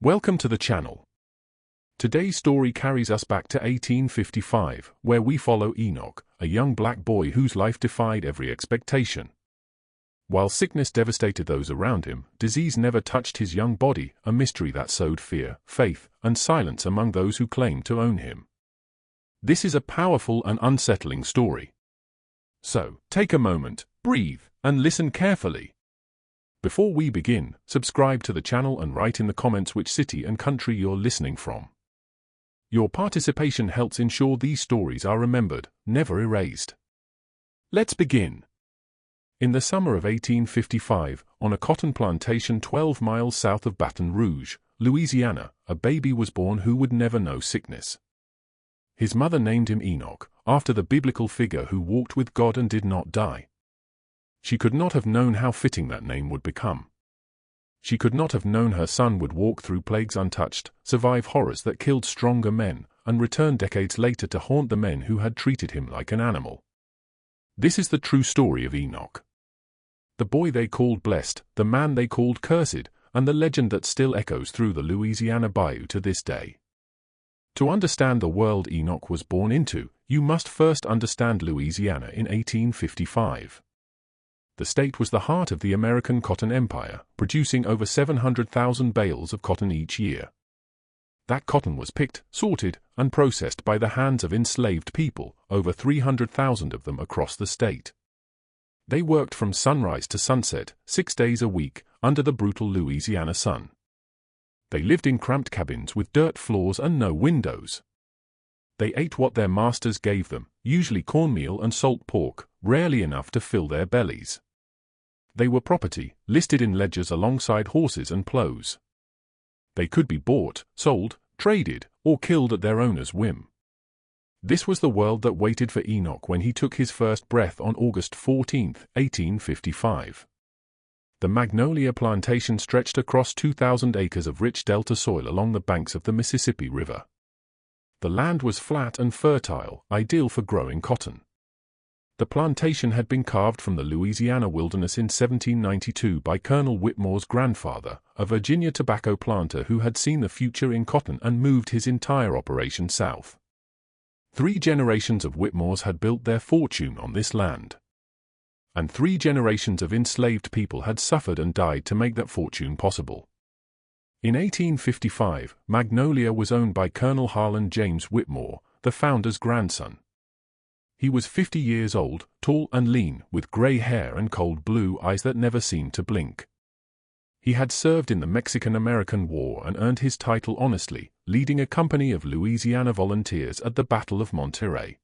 Welcome to the channel. Today's story carries us back to 1855, where we follow Enoch, a young black boy whose life defied every expectation. While sickness devastated those around him, disease never touched his young body, a mystery that sowed fear, faith, and silence among those who claimed to own him. This is a powerful and unsettling story. So, take a moment, breathe, and listen carefully. Before we begin, subscribe to the channel and write in the comments which city and country you're listening from. Your participation helps ensure these stories are remembered, never erased. Let's begin. In the summer of 1855, on a cotton plantation 12 miles south of Baton Rouge, Louisiana, a baby was born who would never know sickness. His mother named him Enoch, after the biblical figure who walked with God and did not die. She could not have known how fitting that name would become. She could not have known her son would walk through plagues untouched, survive horrors that killed stronger men, and return decades later to haunt the men who had treated him like an animal. This is the true story of Enoch. The boy they called blessed, the man they called cursed, and the legend that still echoes through the Louisiana bayou to this day. To understand the world Enoch was born into, you must first understand Louisiana in 1855. The state was the heart of the American Cotton Empire, producing over 700,000 bales of cotton each year. That cotton was picked, sorted, and processed by the hands of enslaved people, over 300,000 of them across the state. They worked from sunrise to sunset, 6 days a week, under the brutal Louisiana sun. They lived in cramped cabins with dirt floors and no windows. They ate what their masters gave them, usually cornmeal and salt pork, rarely enough to fill their bellies. They were property, listed in ledgers alongside horses and plows. They could be bought, sold, traded, or killed at their owner's whim. This was the world that waited for Enoch when he took his first breath on August 14, 1855. The Magnolia plantation stretched across 2,000 acres of rich delta soil along the banks of the Mississippi River. The land was flat and fertile, ideal for growing cotton. The plantation had been carved from the Louisiana wilderness in 1792 by Colonel Whitmore's grandfather, a Virginia tobacco planter who had seen the future in cotton and moved his entire operation south. 3 generations of Whitmores had built their fortune on this land. And 3 generations of enslaved people had suffered and died to make that fortune possible. In 1855, Magnolia was owned by Colonel Harlan James Whitmore, the founder's grandson. He was 50 years old, tall and lean, with gray hair and cold blue eyes that never seemed to blink. He had served in the Mexican-American War and earned his title honestly, leading a company of Louisiana volunteers at the Battle of Monterey.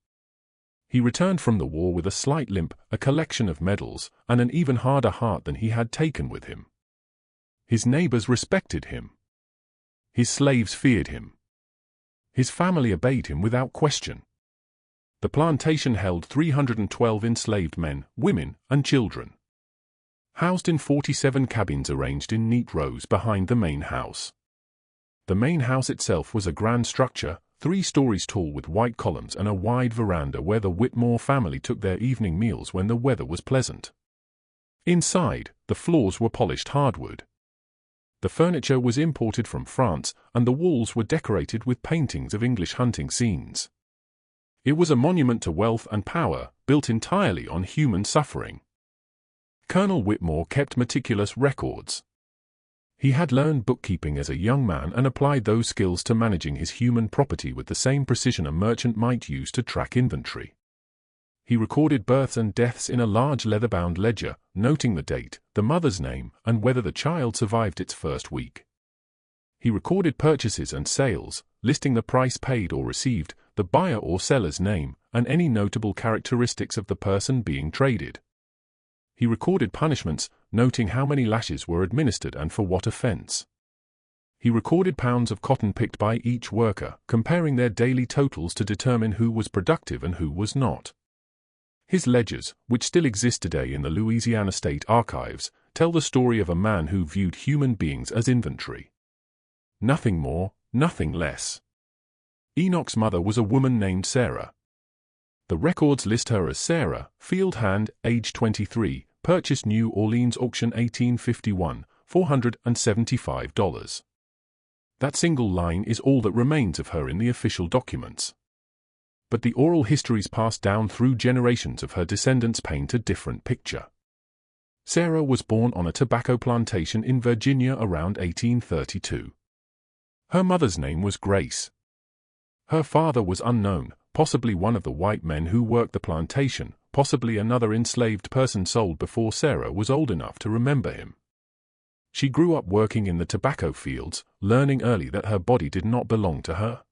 He returned from the war with a slight limp, a collection of medals, and an even harder heart than he had taken with him. His neighbors respected him. His slaves feared him. His family obeyed him without question. The plantation held 312 enslaved men, women, and children. Housed in 47 cabins arranged in neat rows behind the main house. The main house itself was a grand structure, 3 stories tall with white columns and a wide veranda where the Whitmore family took their evening meals when the weather was pleasant. Inside, the floors were polished hardwood. The furniture was imported from France, and the walls were decorated with paintings of English hunting scenes. It was a monument to wealth and power, built entirely on human suffering. Colonel Whitmore kept meticulous records. He had learned bookkeeping as a young man and applied those skills to managing his human property with the same precision a merchant might use to track inventory. He recorded births and deaths in a large leather-bound ledger, noting the date, the mother's name, and whether the child survived its first week. He recorded purchases and sales, listing the price paid or received, the buyer or seller's name, and any notable characteristics of the person being traded. He recorded punishments, noting how many lashes were administered and for what offense. He recorded pounds of cotton picked by each worker, comparing their daily totals to determine who was productive and who was not. His ledgers, which still exist today in the Louisiana State Archives, tell the story of a man who viewed human beings as inventory. Nothing more, nothing less. Enoch's mother was a woman named Sarah. The records list her as Sarah, field hand, age 23, purchased New Orleans auction 1851, $475. That single line is all that remains of her in the official documents. But the oral histories passed down through generations of her descendants paint a different picture. Sarah was born on a tobacco plantation in Virginia around 1832. Her mother's name was Grace. Her father was unknown, possibly one of the white men who worked the plantation, possibly another enslaved person sold before Sarah was old enough to remember him. She grew up working in the tobacco fields, learning early that her body did not belong to her.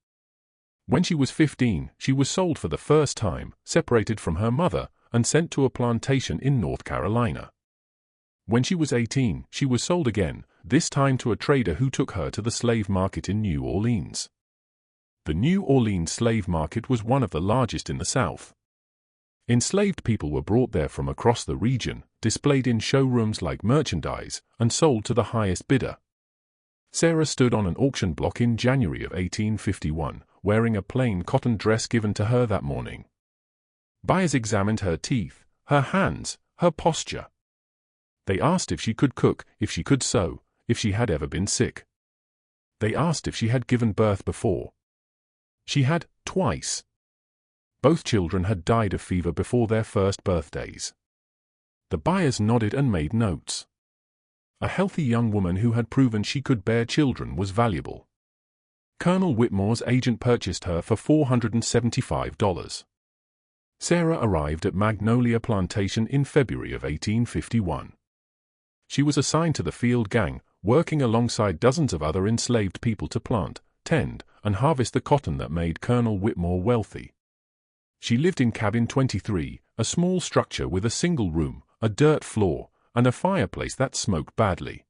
When she was 15, she was sold for the first time, separated from her mother, and sent to a plantation in North Carolina. When she was 18, she was sold again, this time to a trader who took her to the slave market in New Orleans. The New Orleans slave market was one of the largest in the South. Enslaved people were brought there from across the region, displayed in showrooms like merchandise, and sold to the highest bidder. Sarah stood on an auction block in January of 1851, wearing a plain cotton dress given to her that morning. Buyers examined her teeth, her hands, her posture. They asked if she could cook, if she could sew, if she had ever been sick. They asked if she had given birth before. She had, twice. Both children had died of fever before their first birthdays. The buyers nodded and made notes. A healthy young woman who had proven she could bear children was valuable. Colonel Whitmore's agent purchased her for $475. Sarah arrived at Magnolia Plantation in February of 1851. She was assigned to the field gang, working alongside dozens of other enslaved people to plant, tend, and harvest the cotton that made Colonel Whitmore wealthy. She lived in Cabin 23, a small structure with a single room, a dirt floor, and a fireplace that smoked badly.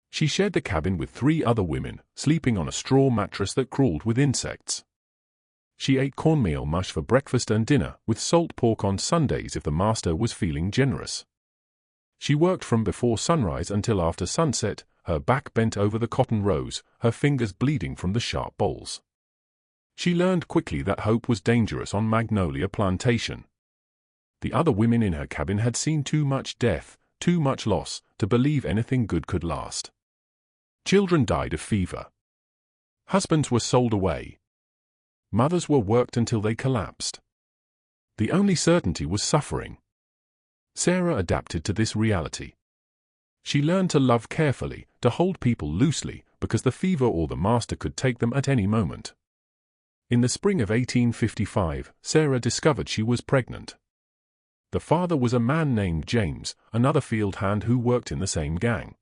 She shared the cabin with 3 other women, sleeping on a straw mattress that crawled with insects. She ate cornmeal mush for breakfast and dinner, with salt pork on Sundays if the master was feeling generous. She worked from before sunrise until after sunset, her back bent over the cotton rows, her fingers bleeding from the sharp bowls. She learned quickly that hope was dangerous on Magnolia Plantation. The other women in her cabin had seen too much death, too much loss, to believe anything good could last. Children died of fever. Husbands were sold away. Mothers were worked until they collapsed. The only certainty was suffering. Sarah adapted to this reality. She learned to love carefully, to hold people loosely, because the fever or the master could take them at any moment. In the spring of 1855, Sarah discovered she was pregnant. The father was a man named James, another field hand who worked in the same gang.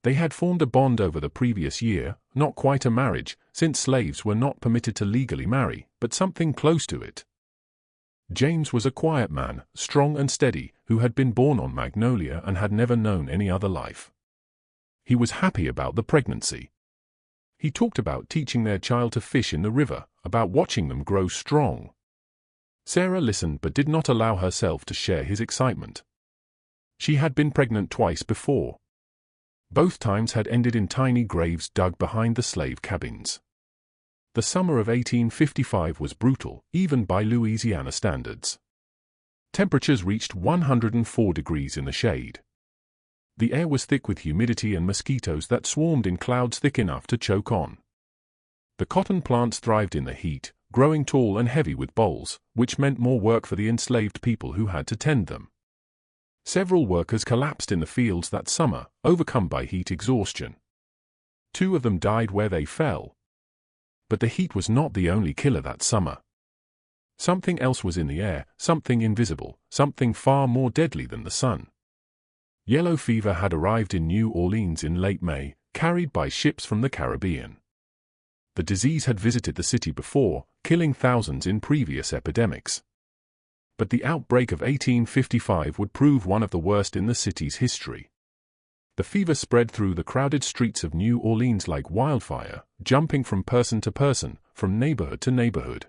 They had formed a bond over the previous year, not quite a marriage, since slaves were not permitted to legally marry, but something close to it. James was a quiet man, strong and steady, who had been born on Magnolia and had never known any other life. He was happy about the pregnancy. He talked about teaching their child to fish in the river, about watching them grow strong. Sarah listened but did not allow herself to share his excitement. She had been pregnant twice before. Both times had ended in tiny graves dug behind the slave cabins. The summer of 1855 was brutal, even by Louisiana standards. Temperatures reached 104 degrees in the shade. The air was thick with humidity and mosquitoes that swarmed in clouds thick enough to choke on. The cotton plants thrived in the heat, growing tall and heavy with bolls, which meant more work for the enslaved people who had to tend them. Several workers collapsed in the fields that summer, overcome by heat exhaustion. 2 of them died where they fell. But the heat was not the only killer that summer. Something else was in the air, something invisible, something far more deadly than the sun. Yellow fever had arrived in New Orleans in late May, carried by ships from the Caribbean. The disease had visited the city before, killing thousands in previous epidemics. But the outbreak of 1855 would prove one of the worst in the city's history. The fever spread through the crowded streets of New Orleans like wildfire, jumping from person to person, from neighborhood to neighborhood.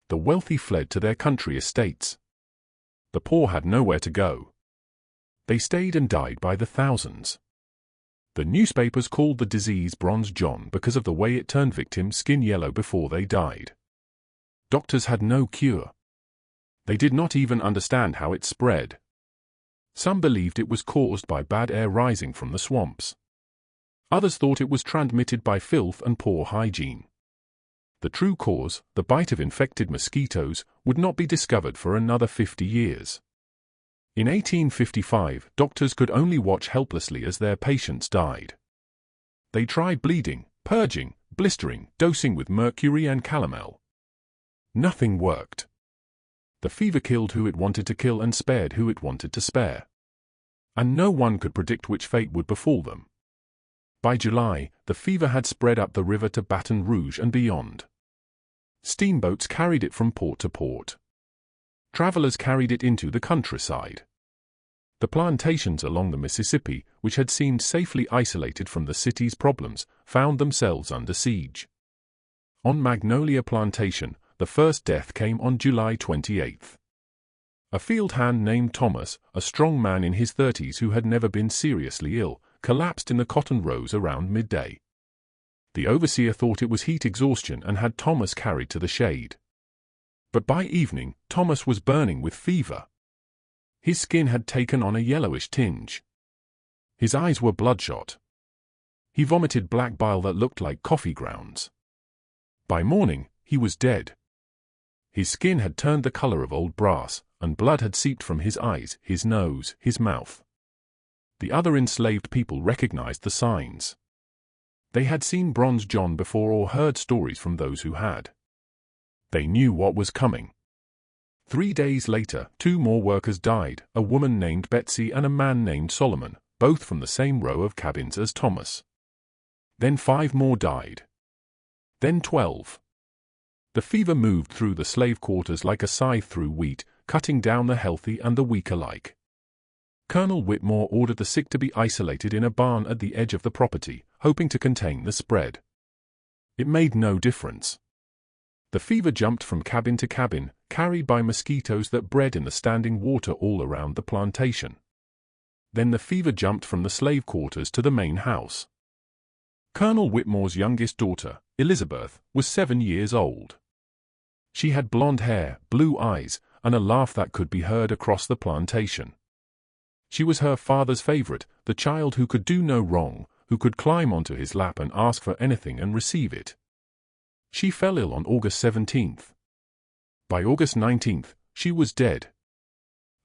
The wealthy fled to their country estates. The poor had nowhere to go. They stayed and died by the thousands. The newspapers called the disease Bronze John because of the way it turned victims skin yellow before they died. Doctors had no cure. They did not even understand how it spread. Some believed it was caused by bad air rising from the swamps. Others thought it was transmitted by filth and poor hygiene. The true cause, the bite of infected mosquitoes, would not be discovered for another 50 years. In 1855, doctors could only watch helplessly as their patients died. They tried bleeding, purging, blistering, dosing with mercury and calomel. Nothing worked. The fever killed who it wanted to kill and spared who it wanted to spare. And no one could predict which fate would befall them. By July, the fever had spread up the river to Baton Rouge and beyond. Steamboats carried it from port to port. Travelers carried it into the countryside. The plantations along the Mississippi, which had seemed safely isolated from the city's problems, found themselves under siege. On Magnolia Plantation, the first death came on July 28. A field hand named Thomas, a strong man in his 30s who had never been seriously ill, collapsed in the cotton rows around midday. The overseer thought it was heat exhaustion and had Thomas carried to the shade. But by evening, Thomas was burning with fever. His skin had taken on a yellowish tinge. His eyes were bloodshot. He vomited black bile that looked like coffee grounds. By morning, he was dead. His skin had turned the color of old brass, and blood had seeped from his eyes, his nose, his mouth. The other enslaved people recognized the signs. They had seen Bronze John before or heard stories from those who had. They knew what was coming. 3 days later, 2 more workers died, a woman named Betsy and a man named Solomon, both from the same row of cabins as Thomas. Then 5 more died. Then 12. The fever moved through the slave quarters like a scythe through wheat, cutting down the healthy and the weak alike. Colonel Whitmore ordered the sick to be isolated in a barn at the edge of the property, hoping to contain the spread. It made no difference. The fever jumped from cabin to cabin, carried by mosquitoes that bred in the standing water all around the plantation. Then the fever jumped from the slave quarters to the main house. Colonel Whitmore's youngest daughter, Elizabeth, was 7 years old. She had blonde hair, blue eyes, and a laugh that could be heard across the plantation. She was her father's favorite, the child who could do no wrong, who could climb onto his lap and ask for anything and receive it. She fell ill on August 17th. By August 19th, she was dead.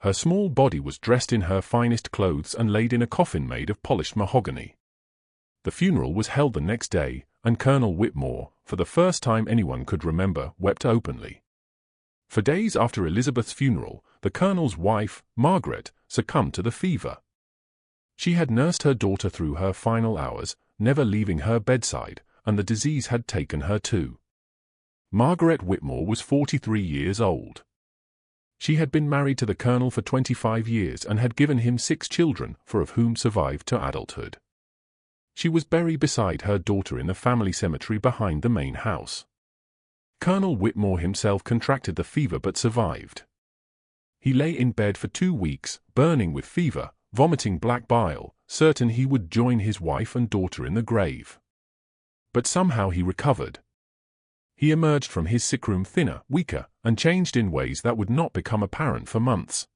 Her small body was dressed in her finest clothes and laid in a coffin made of polished mahogany. The funeral was held the next day, and Colonel Whitmore, for the first time anyone could remember, wept openly. For days after Elizabeth's funeral, the colonel's wife, Margaret, succumbed to the fever. She had nursed her daughter through her final hours, never leaving her bedside, and the disease had taken her too. Margaret Whitmore was 43 years old. She had been married to the colonel for 25 years and had given him 6 children, 4 of whom survived to adulthood. She was buried beside her daughter in the family cemetery behind the main house. Colonel Whitmore himself contracted the fever but survived. He lay in bed for 2 weeks, burning with fever, vomiting black bile, certain he would join his wife and daughter in the grave. But somehow he recovered. He emerged from his sickroom thinner, weaker, and changed in ways that would not become apparent for months.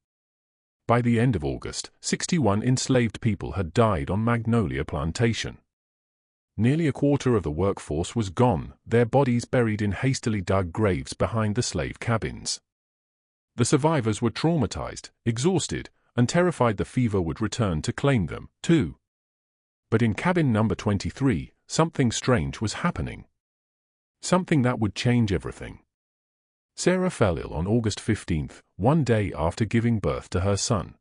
By the end of August, 61 enslaved people had died on Magnolia Plantation. Nearly a quarter of the workforce was gone, their bodies buried in hastily dug graves behind the slave cabins. The survivors were traumatized, exhausted, and terrified the fever would return to claim them, too. But in cabin number 23, something strange was happening. Something that would change everything. Sarah fell ill on August 15th, 1 day after giving birth to her son.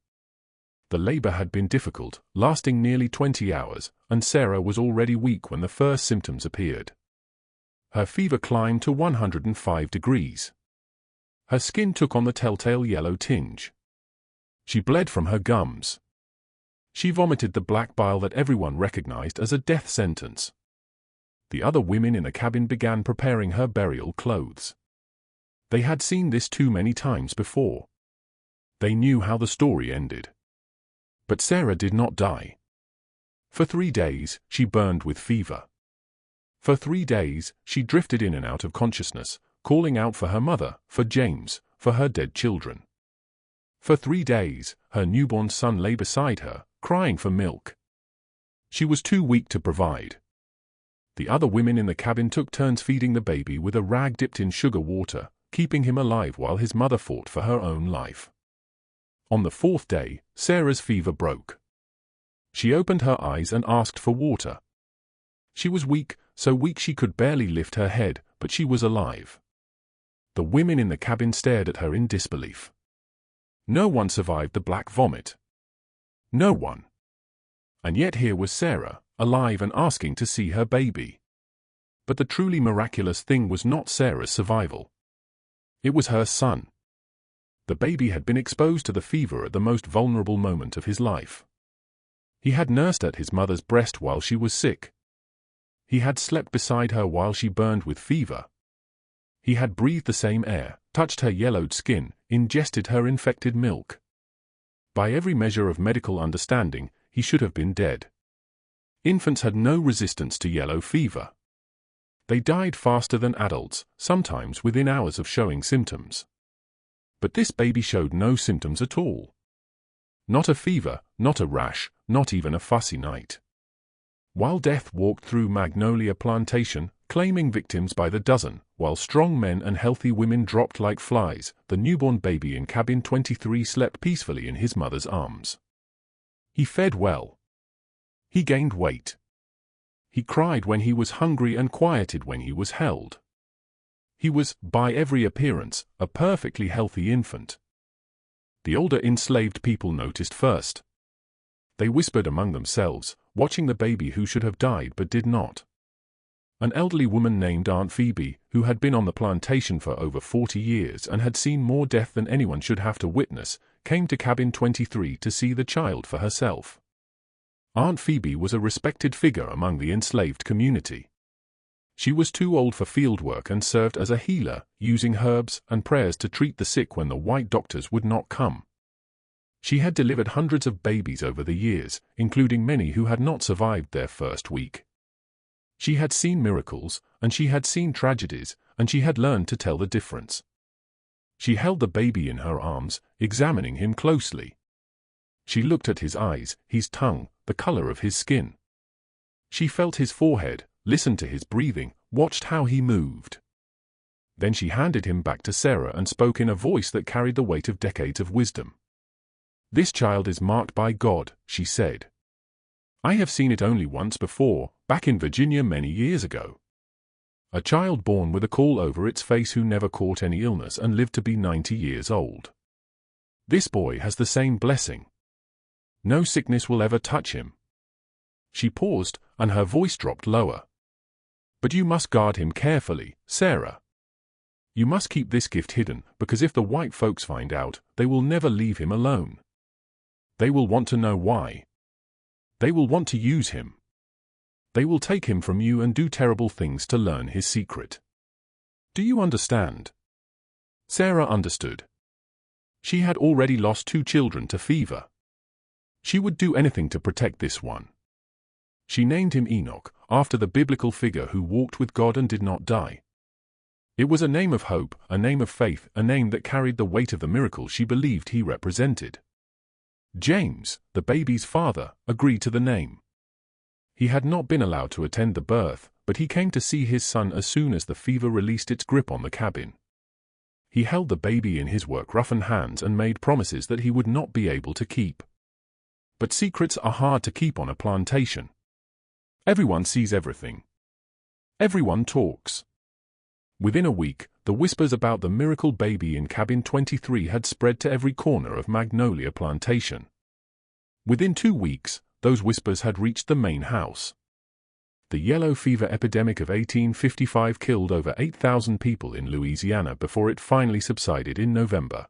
The labor had been difficult, lasting nearly 20 hours, and Sarah was already weak when the first symptoms appeared. Her fever climbed to 105 degrees. Her skin took on the telltale yellow tinge. She bled from her gums. She vomited the black bile that everyone recognized as a death sentence. The other women in the cabin began preparing her burial clothes. They had seen this too many times before. They knew how the story ended. But Sarah did not die. For 3 days, she burned with fever. For 3 days, she drifted in and out of consciousness, calling out for her mother, for James, for her dead children. For 3 days, her newborn son lay beside her, crying for milk. She was too weak to provide. The other women in the cabin took turns feeding the baby with a rag dipped in sugar water, keeping him alive while his mother fought for her own life. On the fourth day, Sarah's fever broke. She opened her eyes and asked for water. She was weak, so weak she could barely lift her head, but she was alive. The women in the cabin stared at her in disbelief. No one survived the black vomit. No one. And yet here was Sarah, alive and asking to see her baby. But the truly miraculous thing was not Sarah's survival. It was her son. The baby had been exposed to the fever at the most vulnerable moment of his life. He had nursed at his mother's breast while she was sick. He had slept beside her while she burned with fever. He had breathed the same air, touched her yellowed skin, ingested her infected milk. By every measure of medical understanding, he should have been dead. Infants had no resistance to yellow fever. They died faster than adults, sometimes within hours of showing symptoms. But this baby showed no symptoms at all. Not a fever, not a rash, not even a fussy night. While death walked through Magnolia Plantation, claiming victims by the dozen, while strong men and healthy women dropped like flies, the newborn baby in cabin 23 slept peacefully in his mother's arms. He fed well. He gained weight. He cried when he was hungry and quieted when he was held. He was, by every appearance, a perfectly healthy infant. The older enslaved people noticed first. They whispered among themselves, watching the baby who should have died but did not. An elderly woman named Aunt Phoebe, who had been on the plantation for over 40 years and had seen more death than anyone should have to witness, came to cabin 23 to see the child for herself. Aunt Phoebe was a respected figure among the enslaved community. She was too old for field work and served as a healer, using herbs and prayers to treat the sick when the white doctors would not come. She had delivered hundreds of babies over the years, including many who had not survived their first week. She had seen miracles, and she had seen tragedies, and she had learned to tell the difference. She held the baby in her arms, examining him closely. She looked at his eyes, his tongue, the color of his skin. She felt his forehead, listened to his breathing, watched how he moved. Then she handed him back to Sarah and spoke in a voice that carried the weight of decades of wisdom. "This child is marked by God," she said. "I have seen it only once before, back in Virginia many years ago. A child born with a caul over its face who never caught any illness and lived to be 90 years old. This boy has the same blessing. No sickness will ever touch him." She paused, and her voice dropped lower. "But you must guard him carefully, Sarah. You must keep this gift hidden, because if the white folks find out, they will never leave him alone. They will want to know why. They will want to use him. They will take him from you and do terrible things to learn his secret. Do you understand?" Sarah understood. She had already lost 2 children to fever. She would do anything to protect this one. She named him Enoch, after the biblical figure who walked with God and did not die. It was a name of hope, a name of faith, a name that carried the weight of the miracle she believed he represented. James, the baby's father, agreed to the name. He had not been allowed to attend the birth, but he came to see his son as soon as the fever released its grip on the cabin. He held the baby in his work-roughened hands and made promises that he would not be able to keep. But secrets are hard to keep on a plantation. Everyone sees everything. Everyone talks. Within a week, the whispers about the miracle baby in cabin 23 had spread to every corner of Magnolia Plantation. Within 2 weeks, those whispers had reached the main house. The yellow fever epidemic of 1855 killed over 8,000 people in Louisiana before it finally subsided in November.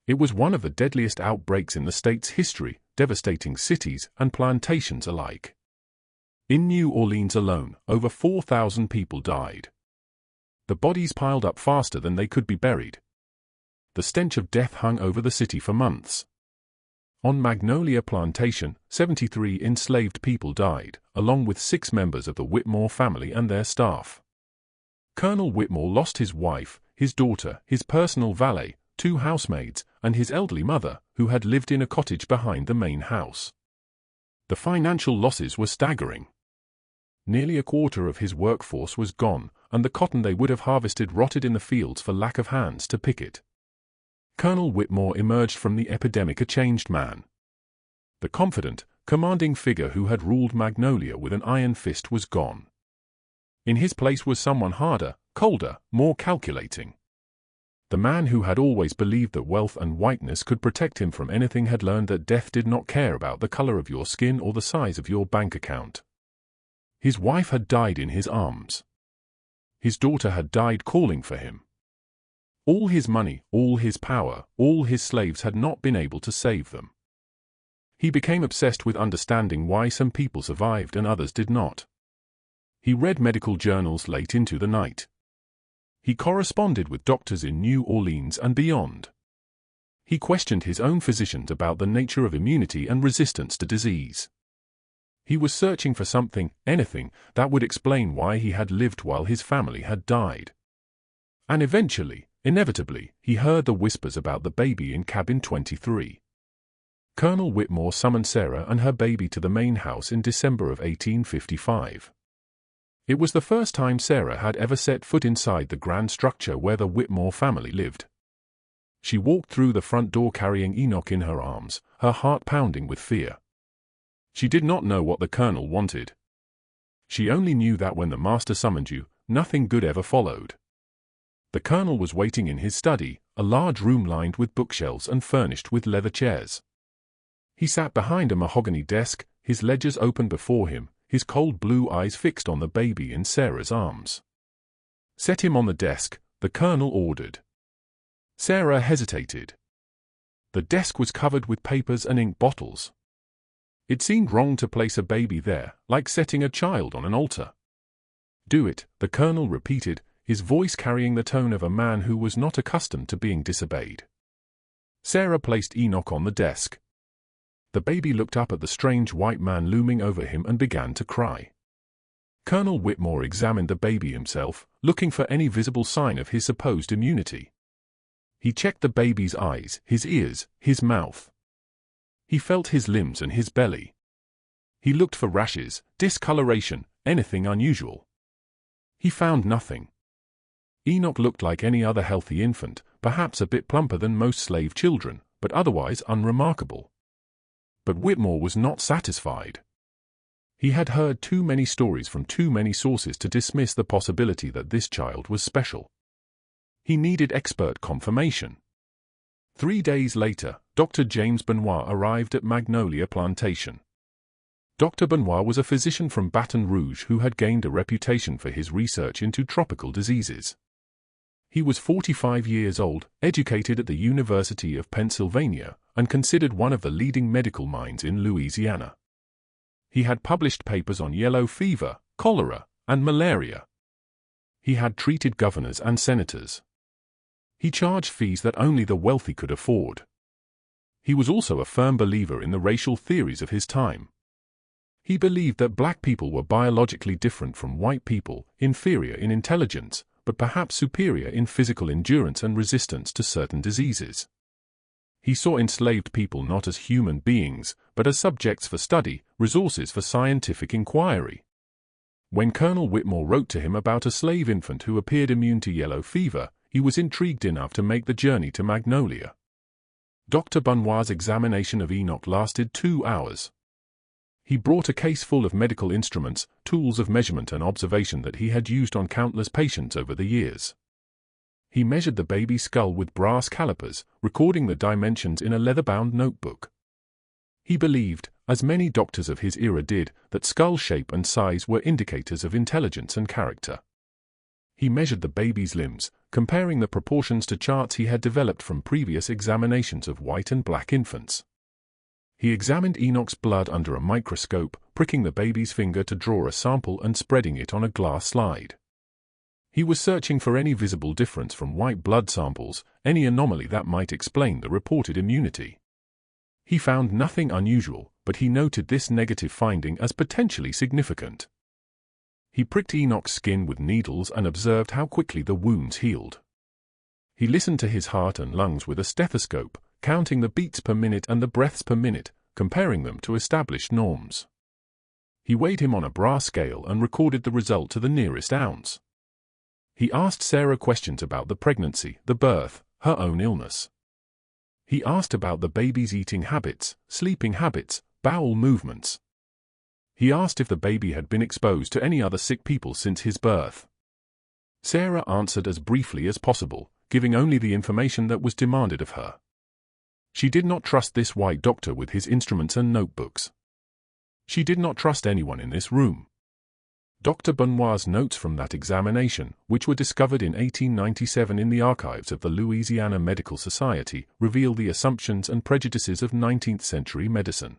It was one of the deadliest outbreaks in the state's history, devastating cities and plantations alike. In New Orleans alone, over 4,000 people died. The bodies piled up faster than they could be buried. The stench of death hung over the city for months. On Magnolia Plantation, 73 enslaved people died, along with 6 members of the Whitmore family and their staff. Colonel Whitmore lost his wife, his daughter, his personal valet, 2 housemaids, and his elderly mother, who had lived in a cottage behind the main house. The financial losses were staggering. Nearly a quarter of his workforce was gone, and the cotton they would have harvested rotted in the fields for lack of hands to pick it. Colonel Whitmore emerged from the epidemic a changed man. The confident, commanding figure who had ruled Magnolia with an iron fist was gone. In his place was someone harder, colder, more calculating. The man who had always believed that wealth and whiteness could protect him from anything had learned that death did not care about the color of your skin or the size of your bank account. His wife had died in his arms. His daughter had died calling for him. All his money, all his power, all his slaves had not been able to save them. He became obsessed with understanding why some people survived and others did not. He read medical journals late into the night. He corresponded with doctors in New Orleans and beyond. He questioned his own physicians about the nature of immunity and resistance to disease. He was searching for something, anything, that would explain why he had lived while his family had died. And eventually, inevitably, he heard the whispers about the baby in cabin 23. Colonel Whitmore summoned Sarah and her baby to the main house in December of 1855. It was the first time Sarah had ever set foot inside the grand structure where the Whitmore family lived. She walked through the front door carrying Enoch in her arms, her heart pounding with fear. She did not know what the colonel wanted. She only knew that when the master summoned you, nothing good ever followed. The colonel was waiting in his study, a large room lined with bookshelves and furnished with leather chairs. He sat behind a mahogany desk, his ledgers open before him, his cold blue eyes fixed on the baby in Sarah's arms. "Set him on the desk," the colonel ordered. Sarah hesitated. The desk was covered with papers and ink bottles. It seemed wrong to place a baby there, like setting a child on an altar. "Do it," the colonel repeated, his voice carrying the tone of a man who was not accustomed to being disobeyed. Sarah placed Enoch on the desk. The baby looked up at the strange white man looming over him and began to cry. Colonel Whitmore examined the baby himself, looking for any visible sign of his supposed immunity. He checked the baby's eyes, his ears, his mouth. He felt his limbs and his belly. He looked for rashes, discoloration, anything unusual. He found nothing. Enoch looked like any other healthy infant, perhaps a bit plumper than most slave children, but otherwise unremarkable. But Whitmore was not satisfied. He had heard too many stories from too many sources to dismiss the possibility that this child was special. He needed expert confirmation. 3 days later, Dr. James Benoit arrived at Magnolia Plantation. Dr. Benoit was a physician from Baton Rouge who had gained a reputation for his research into tropical diseases. He was 45 years old, educated at the University of Pennsylvania, and considered one of the leading medical minds in Louisiana. He had published papers on yellow fever, cholera, and malaria. He had treated governors and senators. He charged fees that only the wealthy could afford. He was also a firm believer in the racial theories of his time. He believed that black people were biologically different from white people, inferior in intelligence, but perhaps superior in physical endurance and resistance to certain diseases. He saw enslaved people not as human beings, but as subjects for study, resources for scientific inquiry. When Colonel Whitmore wrote to him about a slave infant who appeared immune to yellow fever, he was intrigued enough to make the journey to Magnolia. Dr. Benoit's examination of Enoch lasted 2 hours. He brought a case full of medical instruments, tools of measurement and observation that he had used on countless patients over the years. He measured the baby's skull with brass calipers, recording the dimensions in a leather-bound notebook. He believed, as many doctors of his era did, that skull shape and size were indicators of intelligence and character. He measured the baby's limbs, comparing the proportions to charts he had developed from previous examinations of white and black infants. He examined Enoch's blood under a microscope, pricking the baby's finger to draw a sample and spreading it on a glass slide. He was searching for any visible difference from white blood samples, any anomaly that might explain the reported immunity. He found nothing unusual, but he noted this negative finding as potentially significant. He pricked Enoch's skin with needles and observed how quickly the wounds healed. He listened to his heart and lungs with a stethoscope, counting the beats per minute and the breaths per minute, comparing them to established norms. He weighed him on a brass scale and recorded the result to the nearest ounce. He asked Sarah questions about the pregnancy, the birth, her own illness. He asked about the baby's eating habits, sleeping habits, bowel movements. He asked if the baby had been exposed to any other sick people since his birth. Sarah answered as briefly as possible, giving only the information that was demanded of her. She did not trust this white doctor with his instruments and notebooks. She did not trust anyone in this room. Dr. Benoit's notes from that examination, which were discovered in 1897 in the archives of the Louisiana Medical Society, reveal the assumptions and prejudices of 19th-century medicine.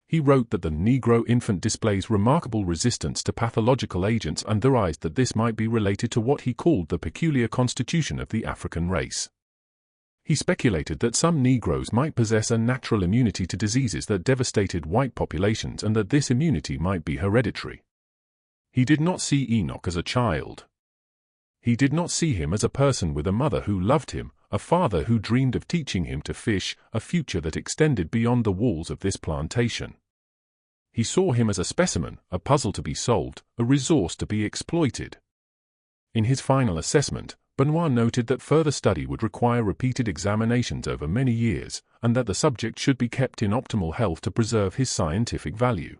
He wrote that the Negro infant displays remarkable resistance to pathological agents and theorized that this might be related to what he called the peculiar constitution of the African race. He speculated that some Negroes might possess a natural immunity to diseases that devastated white populations and that this immunity might be hereditary. He did not see Enoch as a child. He did not see him as a person with a mother who loved him, a father who dreamed of teaching him to fish, a future that extended beyond the walls of this plantation. He saw him as a specimen, a puzzle to be solved, a resource to be exploited. In his final assessment, Benoit noted that further study would require repeated examinations over many years, and that the subject should be kept in optimal health to preserve his scientific value.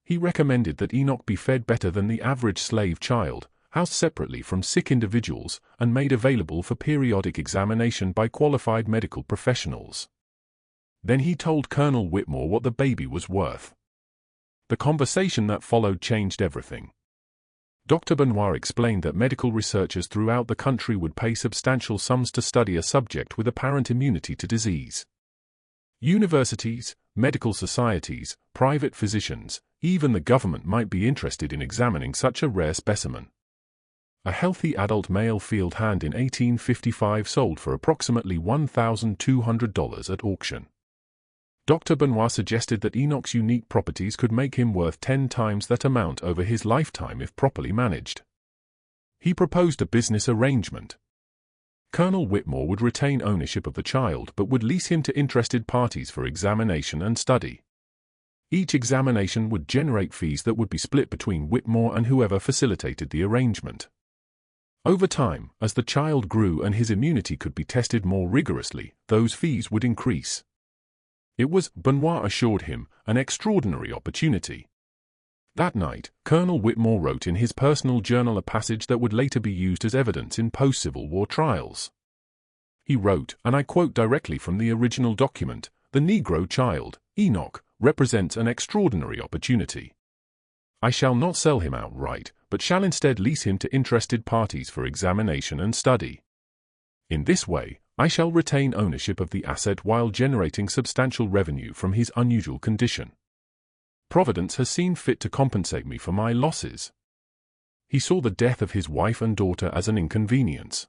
He recommended that Enoch be fed better than the average slave child, housed separately from sick individuals, and made available for periodic examination by qualified medical professionals. Then he told Colonel Whitmore what the baby was worth. The conversation that followed changed everything. Dr. Benoit explained that medical researchers throughout the country would pay substantial sums to study a subject with apparent immunity to disease. Universities, medical societies, private physicians, even the government might be interested in examining such a rare specimen. A healthy adult male field hand in 1855 sold for approximately $1,200 at auction. Dr. Benoit suggested that Enoch's unique properties could make him worth 10 times that amount over his lifetime if properly managed. He proposed a business arrangement. Colonel Whitmore would retain ownership of the child but would lease him to interested parties for examination and study. Each examination would generate fees that would be split between Whitmore and whoever facilitated the arrangement. Over time, as the child grew and his immunity could be tested more rigorously, those fees would increase. It was, Benoit assured him, an extraordinary opportunity. That night, Colonel Whitmore wrote in his personal journal a passage that would later be used as evidence in post-Civil War trials. He wrote, and I quote directly from the original document, "The Negro child, Enoch, represents an extraordinary opportunity. I shall not sell him outright, but shall instead lease him to interested parties for examination and study. In this way, I shall retain ownership of the asset while generating substantial revenue from his unusual condition. Providence has seen fit to compensate me for my losses." He saw the death of his wife and daughter as an inconvenience.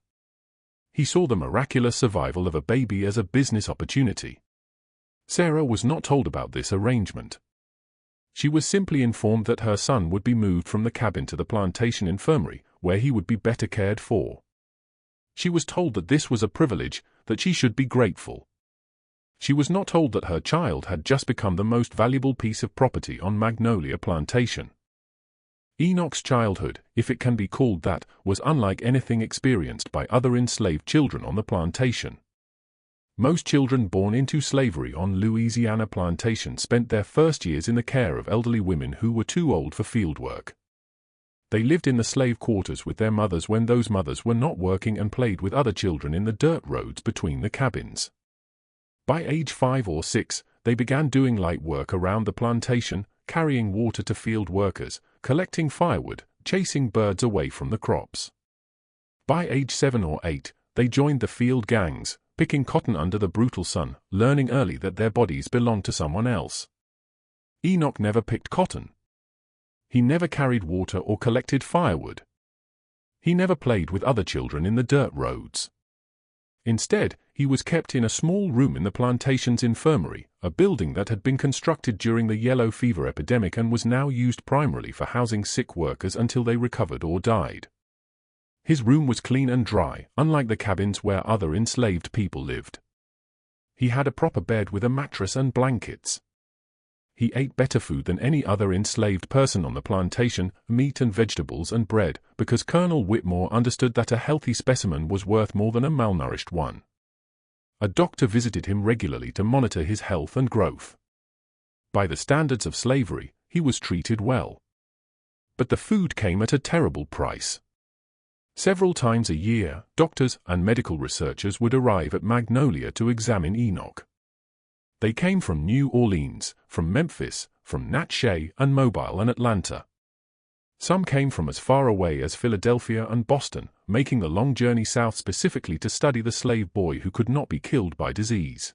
He saw the miraculous survival of a baby as a business opportunity. Sarah was not told about this arrangement. She was simply informed that her son would be moved from the cabin to the plantation infirmary, where he would be better cared for. She was told that this was a privilege, that she should be grateful. She was not told that her child had just become the most valuable piece of property on Magnolia Plantation. Enoch's childhood, if it can be called that, was unlike anything experienced by other enslaved children on the plantation. Most children born into slavery on Louisiana plantations spent their first years in the care of elderly women who were too old for field work. They lived in the slave quarters with their mothers when those mothers were not working and played with other children in the dirt roads between the cabins. By age 5 or 6, they began doing light work around the plantation, carrying water to field workers, collecting firewood, chasing birds away from the crops. By age 7 or 8, they joined the field gangs, picking cotton under the brutal sun, learning early that their bodies belonged to someone else. Enoch never picked cotton. He never carried water or collected firewood. He never played with other children in the dirt roads. Instead, he was kept in a small room in the plantation's infirmary, a building that had been constructed during the yellow fever epidemic and was now used primarily for housing sick workers until they recovered or died. His room was clean and dry, unlike the cabins where other enslaved people lived. He had a proper bed with a mattress and blankets. He ate better food than any other enslaved person on the plantation, meat and vegetables and bread, because Colonel Whitmore understood that a healthy specimen was worth more than a malnourished one. A doctor visited him regularly to monitor his health and growth. By the standards of slavery, he was treated well. But the food came at a terrible price. Several times a year, doctors and medical researchers would arrive at Magnolia to examine Enoch. They came from New Orleans, from Memphis, from Natchez and Mobile and Atlanta. Some came from as far away as Philadelphia and Boston, making the long journey south specifically to study the slave boy who could not be killed by disease.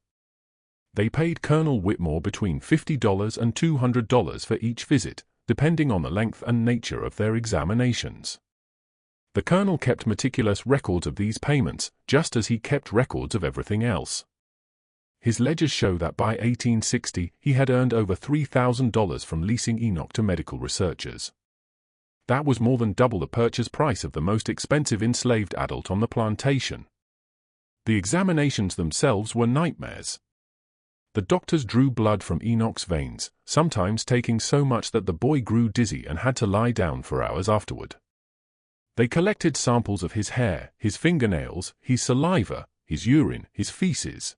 They paid Colonel Whitmore between $50 and $200 for each visit, depending on the length and nature of their examinations. The colonel kept meticulous records of these payments, just as he kept records of everything else. His ledgers show that by 1860 he had earned over $3,000 from leasing Enoch to medical researchers. That was more than double the purchase price of the most expensive enslaved adult on the plantation. The examinations themselves were nightmares. The doctors drew blood from Enoch's veins, sometimes taking so much that the boy grew dizzy and had to lie down for hours afterward. They collected samples of his hair, his fingernails, his saliva, his urine, his feces.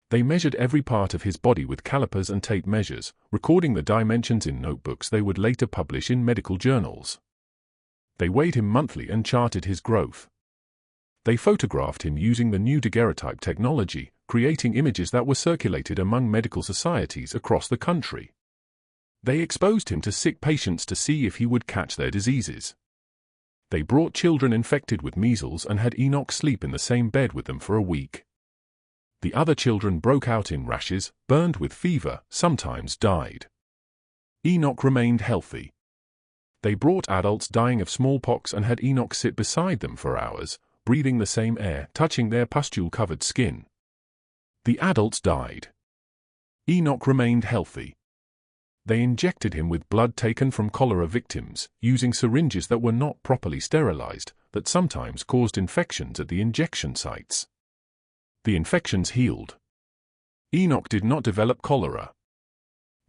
They measured every part of his body with calipers and tape measures, recording the dimensions in notebooks they would later publish in medical journals. They weighed him monthly and charted his growth. They photographed him using the new daguerreotype technology, creating images that were circulated among medical societies across the country. They exposed him to sick patients to see if he would catch their diseases. They brought children infected with measles and had Enoch sleep in the same bed with them for a week. The other children broke out in rashes, burned with fever, sometimes died. Enoch remained healthy. They brought adults dying of smallpox and had Enoch sit beside them for hours, breathing the same air, touching their pustule-covered skin. The adults died. Enoch remained healthy. They injected him with blood taken from cholera victims, using syringes that were not properly sterilized, that sometimes caused infections at the injection sites. The infections healed. Enoch did not develop cholera.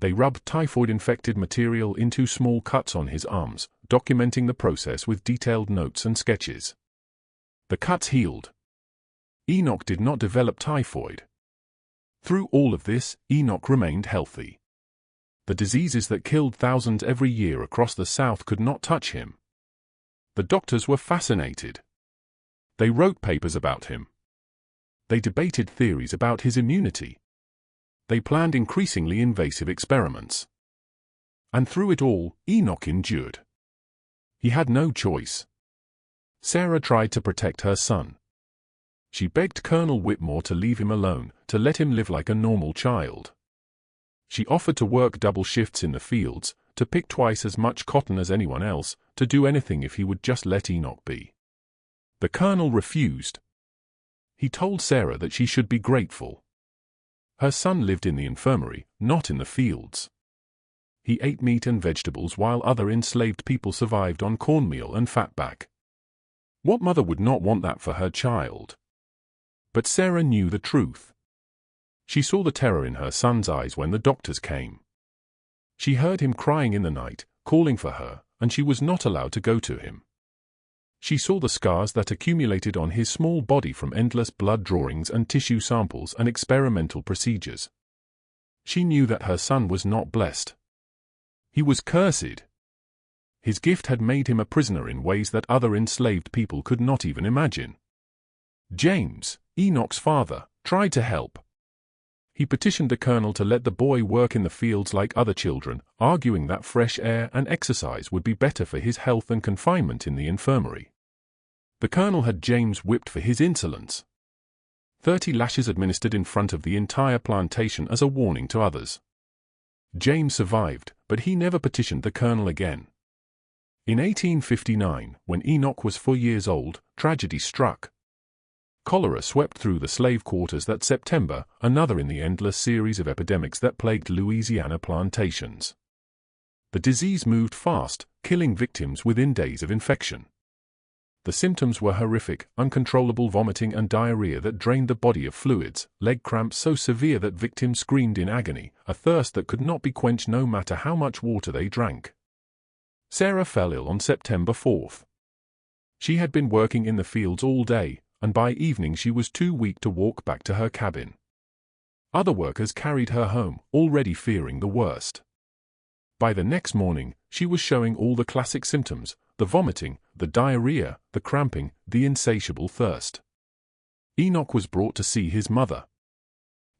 They rubbed typhoid-infected material into small cuts on his arms, documenting the process with detailed notes and sketches. The cuts healed. Enoch did not develop typhoid. Through all of this, Enoch remained healthy. The diseases that killed thousands every year across the South could not touch him. The doctors were fascinated. They wrote papers about him. They debated theories about his immunity. They planned increasingly invasive experiments. And through it all, Enoch endured. He had no choice. Sarah tried to protect her son. She begged Colonel Whitmore to leave him alone, to let him live like a normal child. She offered to work double shifts in the fields, to pick twice as much cotton as anyone else, to do anything if he would just let Enoch be. The colonel refused. He told Sarah that she should be grateful. Her son lived in the infirmary, not in the fields. He ate meat and vegetables while other enslaved people survived on cornmeal and fatback. What mother would not want that for her child? But Sarah knew the truth. She saw the terror in her son's eyes when the doctors came. She heard him crying in the night, calling for her, and she was not allowed to go to him. She saw the scars that accumulated on his small body from endless blood drawings and tissue samples and experimental procedures. She knew that her son was not blessed. He was cursed. His gift had made him a prisoner in ways that other enslaved people could not even imagine. James, Enoch's father, tried to help. He petitioned the colonel to let the boy work in the fields like other children, arguing that fresh air and exercise would be better for his health than confinement in the infirmary. The colonel had James whipped for his insolence. 30 lashes administered in front of the entire plantation as a warning to others. James survived, but he never petitioned the colonel again. In 1859, when Enoch was 4 years old, tragedy struck. Cholera swept through the slave quarters that September, another in the endless series of epidemics that plagued Louisiana plantations. The disease moved fast, killing victims within days of infection. The symptoms were horrific: uncontrollable vomiting and diarrhea that drained the body of fluids, leg cramps so severe that victims screamed in agony, a thirst that could not be quenched no matter how much water they drank. Sarah fell ill on September 4th. She had been working in the fields all day, and by evening she was too weak to walk back to her cabin. Other workers carried her home, already fearing the worst. By the next morning, she was showing all the classic symptoms: the vomiting, the diarrhea, the cramping, the insatiable thirst. Enoch was brought to see his mother.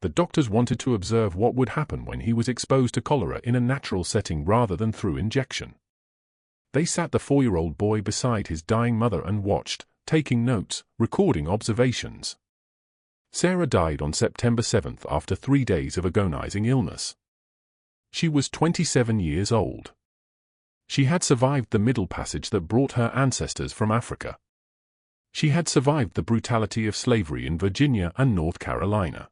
The doctors wanted to observe what would happen when he was exposed to cholera in a natural setting rather than through injection. They sat the 4-year-old boy beside his dying mother and watched, taking notes, recording observations. Sarah died on September 7th after 3 days of agonizing illness. She was 27 years old. She had survived the Middle Passage that brought her ancestors from Africa. She had survived the brutality of slavery in Virginia and North Carolina.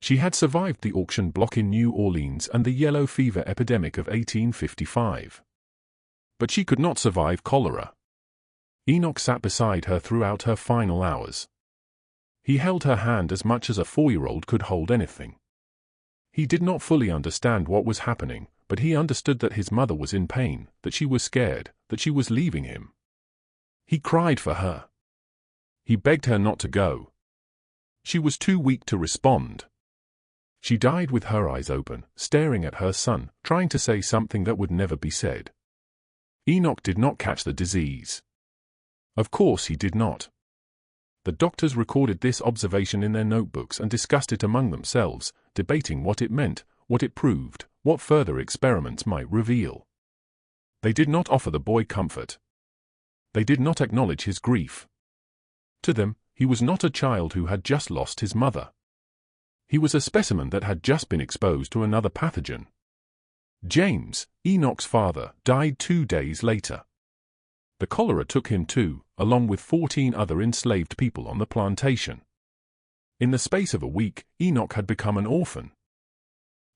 She had survived the auction block in New Orleans and the yellow fever epidemic of 1855. But she could not survive cholera. Enoch sat beside her throughout her final hours. He held her hand as much as a 4-year-old could hold anything. He did not fully understand what was happening, but he understood that his mother was in pain, that she was scared, that she was leaving him. He cried for her. He begged her not to go. She was too weak to respond. She died with her eyes open, staring at her son, trying to say something that would never be said. Enoch did not catch the disease. Of course he did not. The doctors recorded this observation in their notebooks and discussed it among themselves, debating what it meant, what it proved, what further experiments might reveal. They did not offer the boy comfort. They did not acknowledge his grief. To them, he was not a child who had just lost his mother. He was a specimen that had just been exposed to another pathogen. James, Enoch's father, died 2 days later. The cholera took him too, along with 14 other enslaved people on the plantation. In the space of a week, Enoch had become an orphan.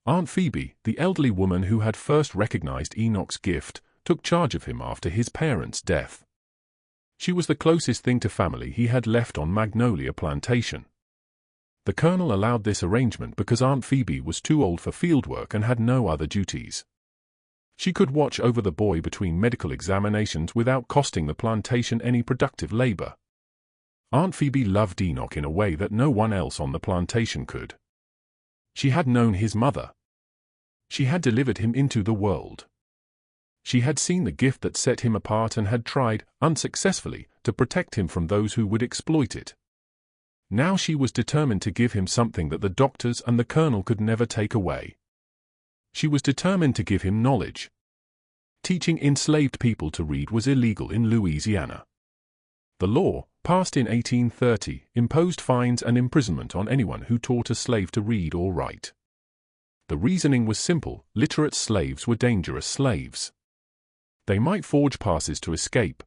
Aunt Phoebe, the elderly woman who had first recognized Enoch's gift, took charge of him after his parents' death. She was the closest thing to family he had left on Magnolia Plantation. The colonel allowed this arrangement because Aunt Phoebe was too old for fieldwork and had no other duties. She could watch over the boy between medical examinations without costing the plantation any productive labor. Aunt Phoebe loved Enoch in a way that no one else on the plantation could. She had known his mother. She had delivered him into the world. She had seen the gift that set him apart and had tried, unsuccessfully, to protect him from those who would exploit it. Now she was determined to give him something that the doctors and the colonel could never take away. She was determined to give him knowledge. Teaching enslaved people to read was illegal in Louisiana. The law, passed in 1830, imposed fines and imprisonment on anyone who taught a slave to read or write. The reasoning was simple: literate slaves were dangerous slaves. They might forge passes to escape.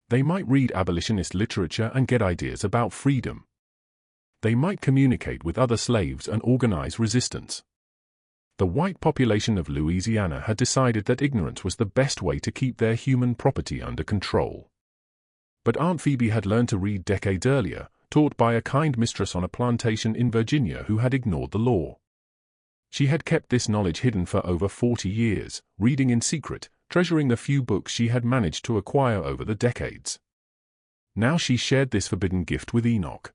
They might read abolitionist literature and get ideas about freedom. They might communicate with other slaves and organize resistance. The white population of Louisiana had decided that ignorance was the best way to keep their human property under control. But Aunt Phoebe had learned to read decades earlier, taught by a kind mistress on a plantation in Virginia who had ignored the law. She had kept this knowledge hidden for over 40 years, reading in secret, treasuring the few books she had managed to acquire over the decades. Now she shared this forbidden gift with Enoch.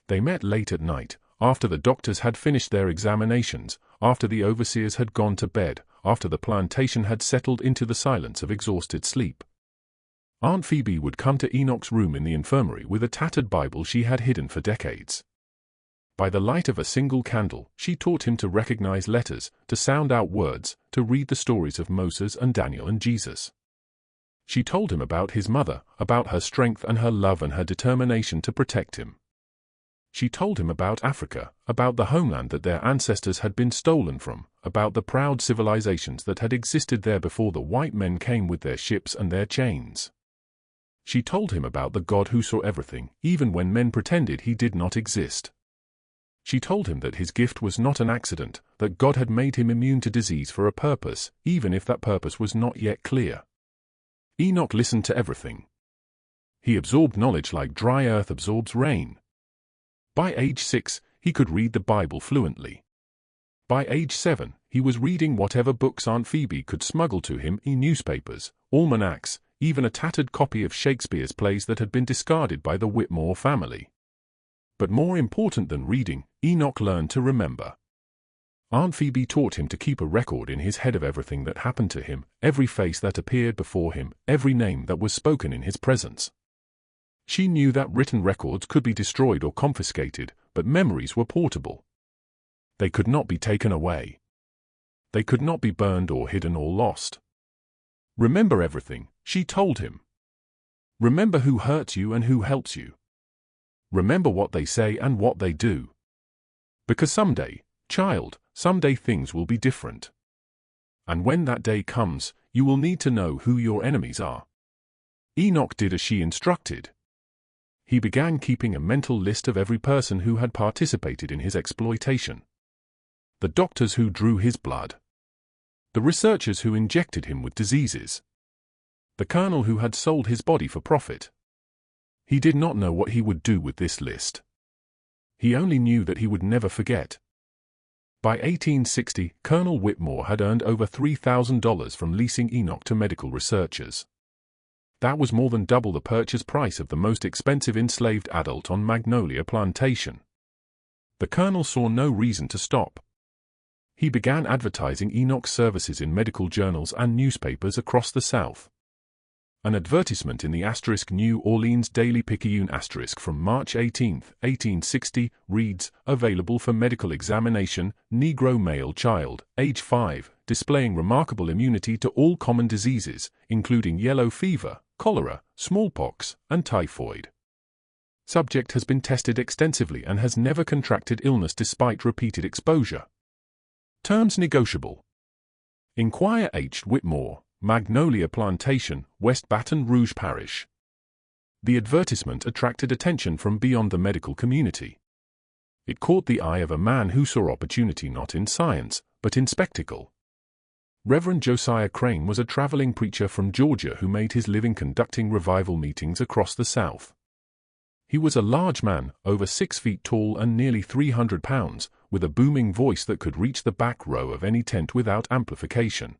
They met late at night, after the doctors had finished their examinations, after the overseers had gone to bed, after the plantation had settled into the silence of exhausted sleep. Aunt Phoebe would come to Enoch's room in the infirmary with a tattered Bible she had hidden for decades. By the light of a single candle, she taught him to recognize letters, to sound out words, to read the stories of Moses and Daniel and Jesus. She told him about his mother, about her strength and her love and her determination to protect him. She told him about Africa, about the homeland that their ancestors had been stolen from, about the proud civilizations that had existed there before the white men came with their ships and their chains. She told him about the God who saw everything, even when men pretended he did not exist. She told him that his gift was not an accident, that God had made him immune to disease for a purpose, even if that purpose was not yet clear. Enoch listened to everything. He absorbed knowledge like dry earth absorbs rain. By age 6, he could read the Bible fluently. By age 7, he was reading whatever books Aunt Phoebe could smuggle to him in newspapers, almanacs, even a tattered copy of Shakespeare's plays that had been discarded by the Whitmore family. But more important than reading, Enoch learned to remember. Aunt Phoebe taught him to keep a record in his head of everything that happened to him, every face that appeared before him, every name that was spoken in his presence. She knew that written records could be destroyed or confiscated, but memories were portable. They could not be taken away. They could not be burned or hidden or lost. Remember everything, she told him. Remember who hurts you and who helps you. Remember what they say and what they do. Because someday, child, someday things will be different. And when that day comes, you will need to know who your enemies are. Enoch did as she instructed. He began keeping a mental list of every person who had participated in his exploitation. The doctors who drew his blood. The researchers who injected him with diseases. The colonel who had sold his body for profit. He did not know what he would do with this list. He only knew that he would never forget. By 1860, Colonel Whitmore had earned over $3,000 from leasing Enoch to medical researchers. That was more than double the purchase price of the most expensive enslaved adult on Magnolia Plantation. The colonel saw no reason to stop. He began advertising Enoch's services in medical journals and newspapers across the South. An advertisement in the New Orleans Daily Picayune from March 18, 1860, reads, "Available for medical examination, Negro male child, age 5, displaying remarkable immunity to all common diseases, including yellow fever, cholera, smallpox, and typhoid. Subject has been tested extensively and has never contracted illness despite repeated exposure. Terms negotiable. Inquire H. Whitmore, Magnolia Plantation, West Baton Rouge Parish." The advertisement attracted attention from beyond the medical community. It caught the eye of a man who saw opportunity not in science, but in spectacle. Reverend Josiah Crane was a traveling preacher from Georgia who made his living conducting revival meetings across the South. He was a large man, over 6 feet tall and nearly 300 pounds, with a booming voice that could reach the back row of any tent without amplification.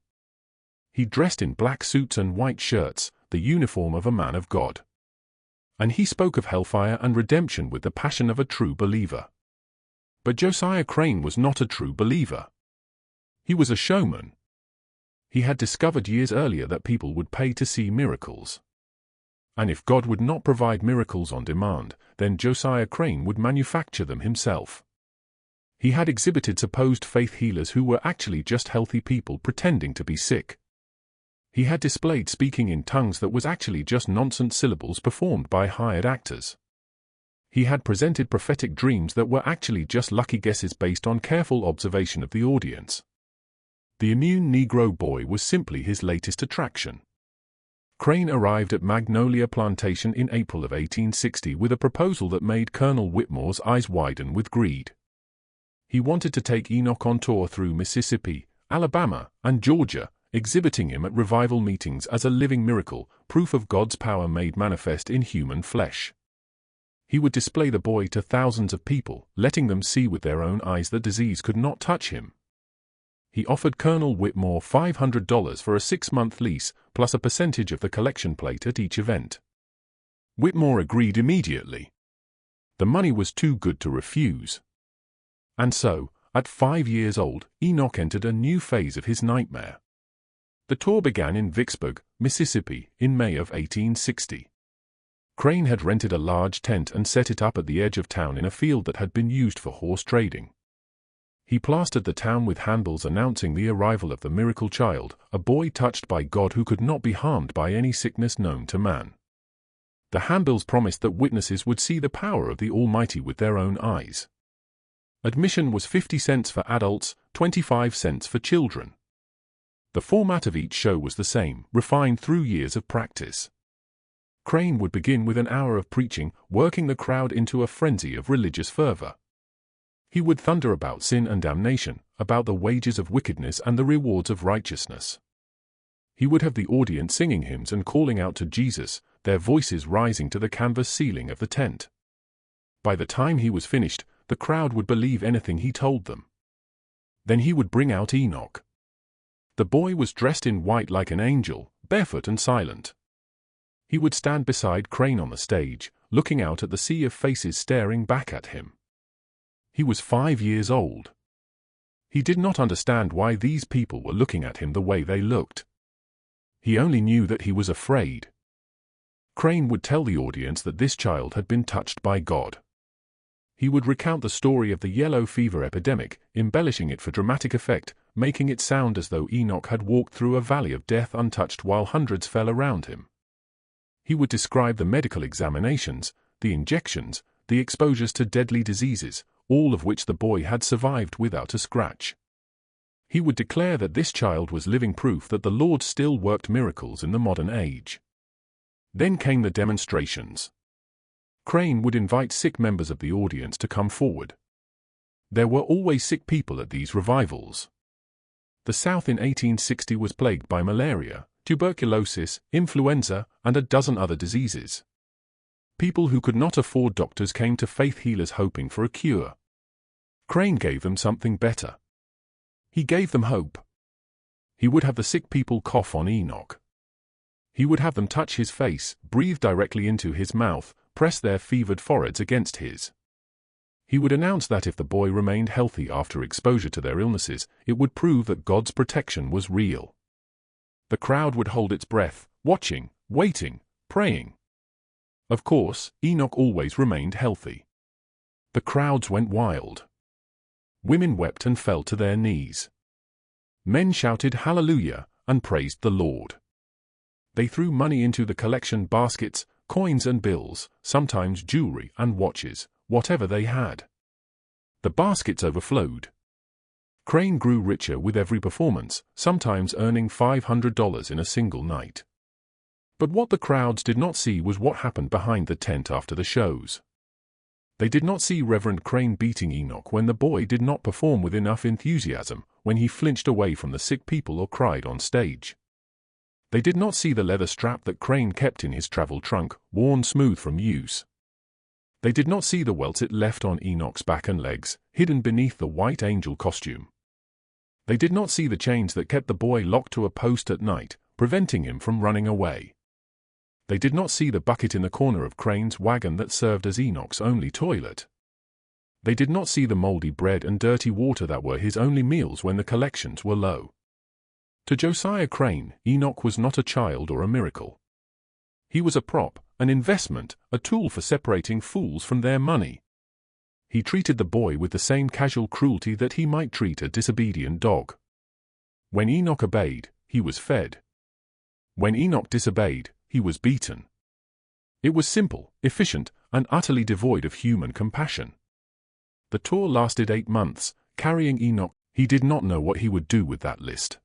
He dressed in black suits and white shirts, the uniform of a man of God. And he spoke of hellfire and redemption with the passion of a true believer. But Josiah Crane was not a true believer. He was a showman. He had discovered years earlier that people would pay to see miracles. And if God would not provide miracles on demand, then Josiah Crane would manufacture them himself. He had exhibited supposed faith healers who were actually just healthy people pretending to be sick. He had displayed speaking in tongues that was actually just nonsense syllables performed by hired actors. He had presented prophetic dreams that were actually just lucky guesses based on careful observation of the audience. The immune Negro boy was simply his latest attraction. Crane arrived at Magnolia Plantation in April of 1860 with a proposal that made Colonel Whitmore's eyes widen with greed. He wanted to take Enoch on tour through Mississippi, Alabama, and Georgia, exhibiting him at revival meetings as a living miracle, proof of God's power made manifest in human flesh. He would display the boy to thousands of people, letting them see with their own eyes that disease could not touch him. He offered Colonel Whitmore $500 for a 6-month lease, plus a percentage of the collection plate at each event. Whitmore agreed immediately. The money was too good to refuse. And so, at 5 years old, Enoch entered a new phase of his nightmare. The tour began in Vicksburg, Mississippi, in May of 1860. Crane had rented a large tent and set it up at the edge of town in a field that had been used for horse trading. He plastered the town with handbills announcing the arrival of the miracle child, a boy touched by God who could not be harmed by any sickness known to man. The handbills promised that witnesses would see the power of the Almighty with their own eyes. Admission was 50 cents for adults, 25 cents for children. The format of each show was the same, refined through years of practice. Crane would begin with an hour of preaching, working the crowd into a frenzy of religious fervor. He would thunder about sin and damnation, about the wages of wickedness and the rewards of righteousness. He would have the audience singing hymns and calling out to Jesus, their voices rising to the canvas ceiling of the tent. By the time he was finished, the crowd would believe anything he told them. Then he would bring out Enoch. The boy was dressed in white like an angel, barefoot and silent. He would stand beside Crane on the stage, looking out at the sea of faces staring back at him. He was 5 years old. He did not understand why these people were looking at him the way they looked. He only knew that he was afraid. Crane would tell the audience that this child had been touched by God. He would recount the story of the yellow fever epidemic, embellishing it for dramatic effect, making it sound as though Enoch had walked through a valley of death untouched while hundreds fell around him. He would describe the medical examinations, the injections, the exposures to deadly diseases, all of which the boy had survived without a scratch. He would declare that this child was living proof that the Lord still worked miracles in the modern age. Then came the demonstrations. Crane would invite sick members of the audience to come forward. There were always sick people at these revivals. The South in 1860 was plagued by malaria, tuberculosis, influenza, and a dozen other diseases. People who could not afford doctors came to faith healers hoping for a cure. Crane gave them something better. He gave them hope. He would have the sick people cough on Enoch. He would have them touch his face, breathe directly into his mouth, press their fevered foreheads against his. He would announce that if the boy remained healthy after exposure to their illnesses, it would prove that God's protection was real. The crowd would hold its breath, watching, waiting, praying. Of course, Enoch always remained healthy. The crowds went wild. Women wept and fell to their knees. Men shouted hallelujah and praised the Lord. They threw money into the collection baskets, coins and bills, sometimes jewelry and watches, whatever they had. The baskets overflowed. Crane grew richer with every performance, sometimes earning $500 in a single night. But what the crowds did not see was what happened behind the tent after the shows. They did not see Reverend Crane beating Enoch when the boy did not perform with enough enthusiasm, when he flinched away from the sick people or cried on stage. They did not see the leather strap that Crane kept in his travel trunk, worn smooth from use. They did not see the welts it left on Enoch's back and legs, hidden beneath the white angel costume. They did not see the chains that kept the boy locked to a post at night, preventing him from running away. They did not see the bucket in the corner of Crane's wagon that served as Enoch's only toilet. They did not see the moldy bread and dirty water that were his only meals when the collections were low. To Josiah Crane, Enoch was not a child or a miracle. He was a prop, an investment, a tool for separating fools from their money. He treated the boy with the same casual cruelty that he might treat a disobedient dog. When Enoch obeyed, he was fed. When Enoch disobeyed, he was beaten. It was simple, efficient, and utterly devoid of human compassion. The tour lasted 8 months, carrying Enoch. He did not know what he would do with that list.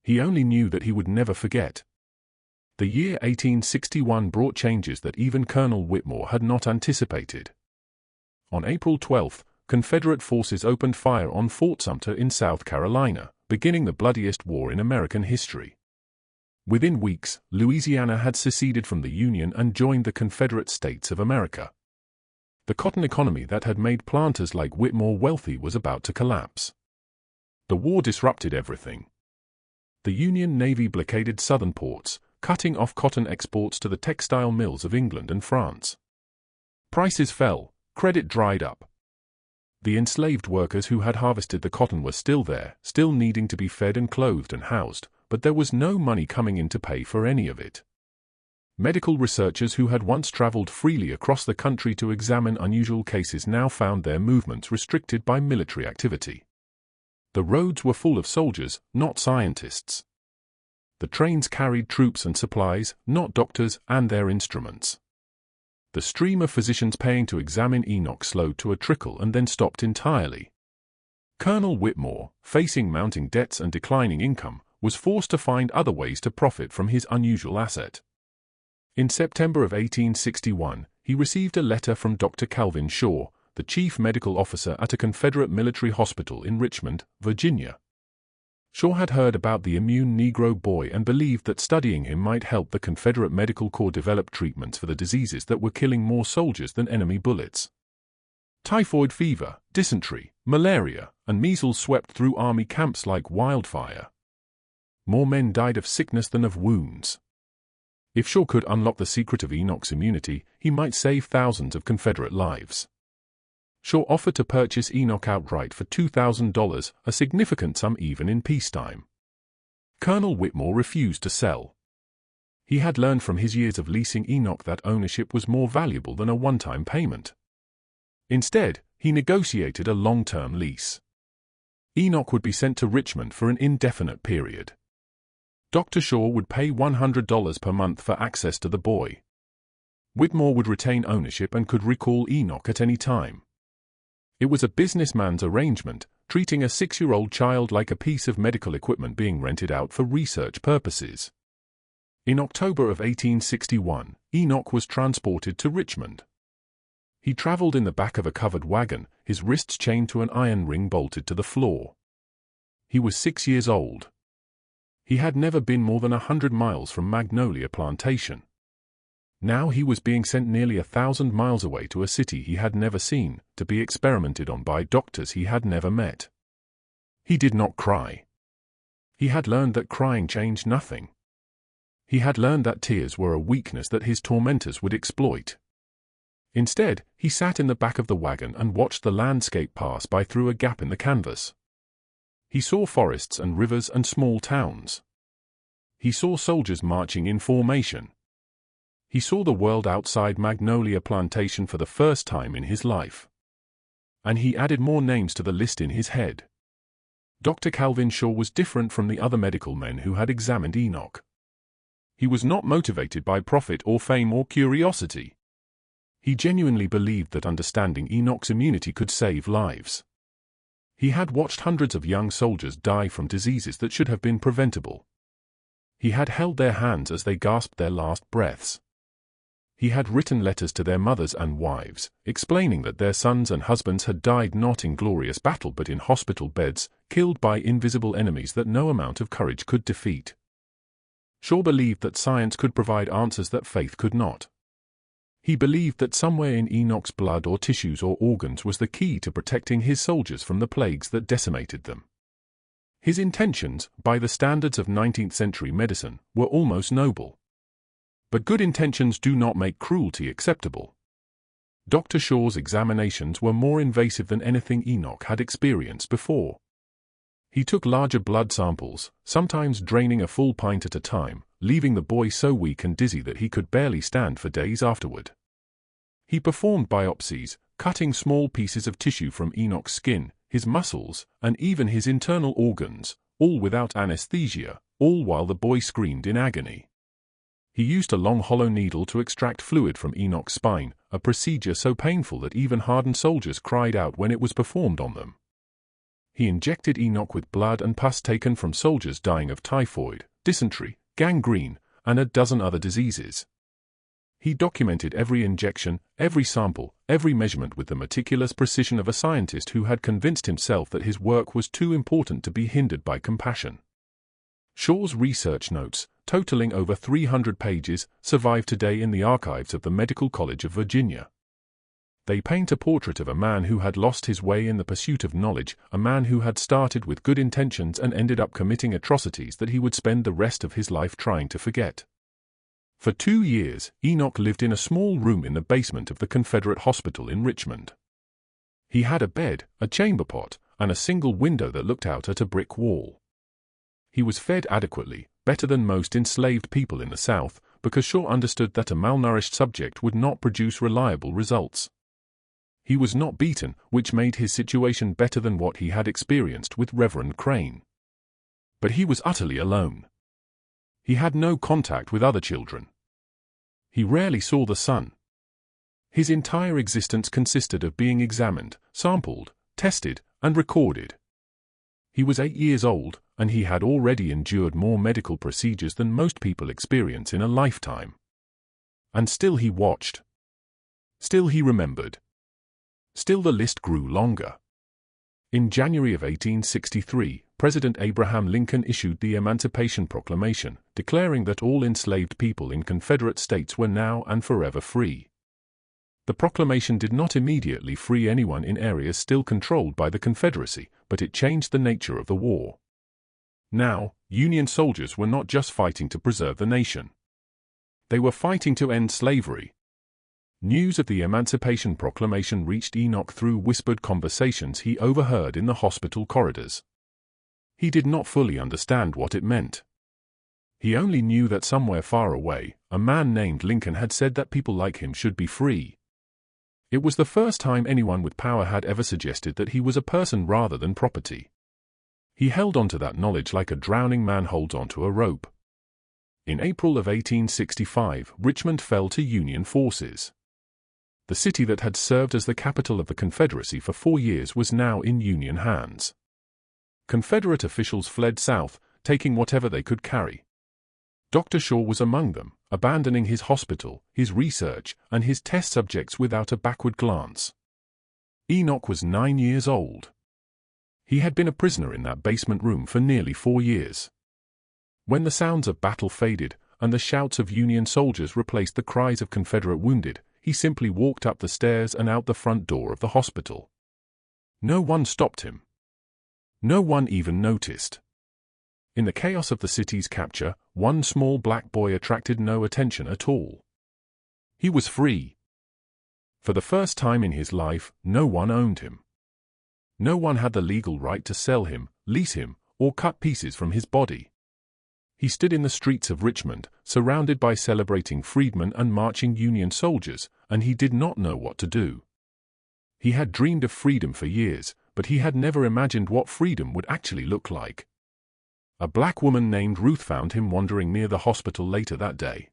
He only knew that he would never forget. The year 1861 brought changes that even Colonel Whitmore had not anticipated. On April 12, Confederate forces opened fire on Fort Sumter in South Carolina, beginning the bloodiest war in American history. Within weeks, Louisiana had seceded from the Union and joined the Confederate States of America. The cotton economy that had made planters like Whitmore wealthy was about to collapse. The war disrupted everything. The Union Navy blockaded southern ports, cutting off cotton exports to the textile mills of England and France. Prices fell, credit dried up. The enslaved workers who had harvested the cotton were still there, still needing to be fed and clothed and housed, but there was no money coming in to pay for any of it. Medical researchers who had once traveled freely across the country to examine unusual cases now found their movements restricted by military activity. The roads were full of soldiers, not scientists. The trains carried troops and supplies, not doctors and their instruments. The stream of physicians paying to examine Enoch slowed to a trickle and then stopped entirely. Colonel Whitmore, facing mounting debts and declining income, was forced to find other ways to profit from his unusual asset. In September of 1861, he received a letter from Dr. Calvin Shaw, the chief medical officer at a Confederate military hospital in Richmond, Virginia. Shaw had heard about the immune Negro boy and believed that studying him might help the Confederate Medical Corps develop treatments for the diseases that were killing more soldiers than enemy bullets. Typhoid fever, dysentery, malaria, and measles swept through army camps like wildfire. More men died of sickness than of wounds. If Shaw could unlock the secret of Enoch's immunity, he might save thousands of Confederate lives. Shaw offered to purchase Enoch outright for $2,000, a significant sum even in peacetime. Colonel Whitmore refused to sell. He had learned from his years of leasing Enoch that ownership was more valuable than a one-time payment. Instead, he negotiated a long-term lease. Enoch would be sent to Richmond for an indefinite period. Dr. Shaw would pay $100 per month for access to the boy. Whitmore would retain ownership and could recall Enoch at any time. It was a businessman's arrangement, treating a 6-year-old child like a piece of medical equipment being rented out for research purposes. In October of 1861, Enoch was transported to Richmond. He traveled in the back of a covered wagon, his wrists chained to an iron ring bolted to the floor. He was 6 years old. He had never been more than 100 miles from Magnolia Plantation. Now he was being sent nearly 1,000 miles away to a city he had never seen, to be experimented on by doctors he had never met. He did not cry. He had learned that crying changed nothing. He had learned that tears were a weakness that his tormentors would exploit. Instead, he sat in the back of the wagon and watched the landscape pass by through a gap in the canvas. He saw forests and rivers and small towns. He saw soldiers marching in formation. He saw the world outside Magnolia Plantation for the first time in his life. And he added more names to the list in his head. Dr. Calvin Shaw was different from the other medical men who had examined Enoch. He was not motivated by profit or fame or curiosity. He genuinely believed that understanding Enoch's immunity could save lives. He had watched hundreds of young soldiers die from diseases that should have been preventable. He had held their hands as they gasped their last breaths. He had written letters to their mothers and wives, explaining that their sons and husbands had died not in glorious battle but in hospital beds, killed by invisible enemies that no amount of courage could defeat. Shaw believed that science could provide answers that faith could not. He believed that somewhere in Enoch's blood or tissues or organs was the key to protecting his soldiers from the plagues that decimated them. His intentions, by the standards of 19th-century medicine, were almost noble. But good intentions do not make cruelty acceptable. Dr. Shaw's examinations were more invasive than anything Enoch had experienced before. He took larger blood samples, sometimes draining a full pint at a time, leaving the boy so weak and dizzy that he could barely stand for days afterward. He performed biopsies, cutting small pieces of tissue from Enoch's skin, his muscles, and even his internal organs, all without anesthesia, all while the boy screamed in agony. He used a long hollow needle to extract fluid from Enoch's spine, a procedure so painful that even hardened soldiers cried out when it was performed on them. He injected Enoch with blood and pus taken from soldiers dying of typhoid, dysentery, gangrene, and a dozen other diseases. He documented every injection, every sample, every measurement with the meticulous precision of a scientist who had convinced himself that his work was too important to be hindered by compassion. Shaw's research notes, totaling over 300 pages, survive today in the archives of the Medical College of Virginia. They paint a portrait of a man who had lost his way in the pursuit of knowledge, a man who had started with good intentions and ended up committing atrocities that he would spend the rest of his life trying to forget. For 2 years, Enoch lived in a small room in the basement of the Confederate hospital in Richmond. He had a bed, a chamber pot, and a single window that looked out at a brick wall. He was fed adequately, better than most enslaved people in the South, because Shaw understood that a malnourished subject would not produce reliable results. He was not beaten, which made his situation better than what he had experienced with Reverend Crane. But he was utterly alone. He had no contact with other children. He rarely saw the sun. His entire existence consisted of being examined, sampled, tested, and recorded. He was 8 years old, and he had already endured more medical procedures than most people experience in a lifetime. And still he watched. Still he remembered. Still the list grew longer. In January of 1863, President Abraham Lincoln issued the Emancipation Proclamation, declaring that all enslaved people in Confederate states were now and forever free. The proclamation did not immediately free anyone in areas still controlled by the Confederacy, but it changed the nature of the war. Now, Union soldiers were not just fighting to preserve the nation. They were fighting to end slavery. News of the Emancipation Proclamation reached Enoch through whispered conversations he overheard in the hospital corridors. He did not fully understand what it meant. He only knew that somewhere far away, a man named Lincoln had said that people like him should be free. It was the first time anyone with power had ever suggested that he was a person rather than property. He held onto that knowledge like a drowning man holds onto a rope. In April of 1865, Richmond fell to Union forces. The city that had served as the capital of the Confederacy for 4 years was now in Union hands. Confederate officials fled south, taking whatever they could carry. Dr. Shaw was among them, abandoning his hospital, his research, and his test subjects without a backward glance. Enoch was 9 years old. He had been a prisoner in that basement room for nearly 4 years. When the sounds of battle faded, and the shouts of Union soldiers replaced the cries of Confederate wounded, he simply walked up the stairs and out the front door of the hospital. No one stopped him. No one even noticed. In the chaos of the city's capture, one small black boy attracted no attention at all. He was free. For the first time in his life, no one owned him. No one had the legal right to sell him, lease him, or cut pieces from his body. He stood in the streets of Richmond, surrounded by celebrating freedmen and marching Union soldiers, and he did not know what to do. He had dreamed of freedom for years, but he had never imagined what freedom would actually look like. A black woman named Ruth found him wandering near the hospital later that day.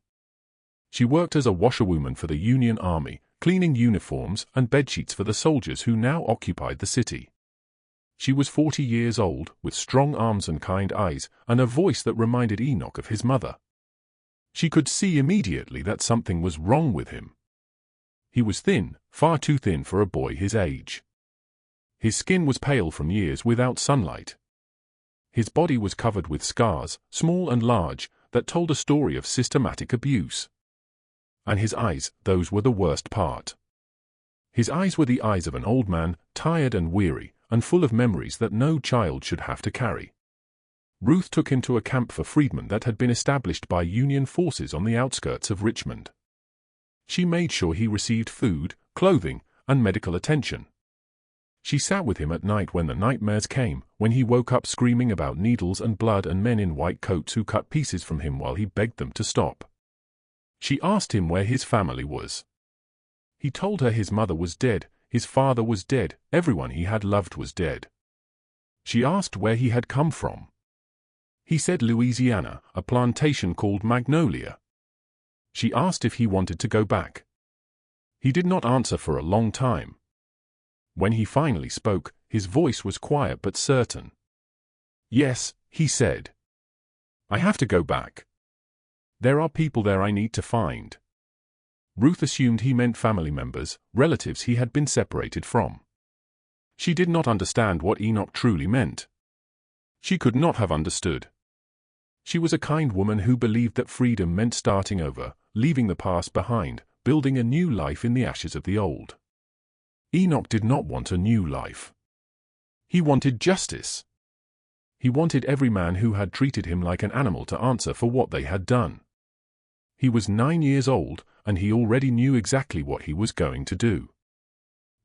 She worked as a washerwoman for the Union Army, cleaning uniforms and bedsheets for the soldiers who now occupied the city. She was 40 years old, with strong arms and kind eyes, and a voice that reminded Enoch of his mother. She could see immediately that something was wrong with him. He was thin, far too thin for a boy his age. His skin was pale from years without sunlight. His body was covered with scars, small and large, that told a story of systematic abuse. And his eyes, those were the worst part. His eyes were the eyes of an old man, tired and weary, and full of memories that no child should have to carry. Ruth took him to a camp for freedmen that had been established by Union forces on the outskirts of Richmond. She made sure he received food, clothing, and medical attention. She sat with him at night when the nightmares came, when he woke up screaming about needles and blood and men in white coats who cut pieces from him while he begged them to stop. She asked him where his family was. He told her his mother was dead, his father was dead, everyone he had loved was dead. She asked where he had come from. He said Louisiana, a plantation called Magnolia. She asked if he wanted to go back. He did not answer for a long time. When he finally spoke, his voice was quiet but certain. "Yes," he said. "I have to go back. There are people there I need to find." Ruth assumed he meant family members, relatives he had been separated from. She did not understand what Enoch truly meant. She could not have understood. She was a kind woman who believed that freedom meant starting over, leaving the past behind, building a new life in the ashes of the old. Enoch did not want a new life. He wanted justice. He wanted every man who had treated him like an animal to answer for what they had done. He was 9 years old, and he already knew exactly what he was going to do.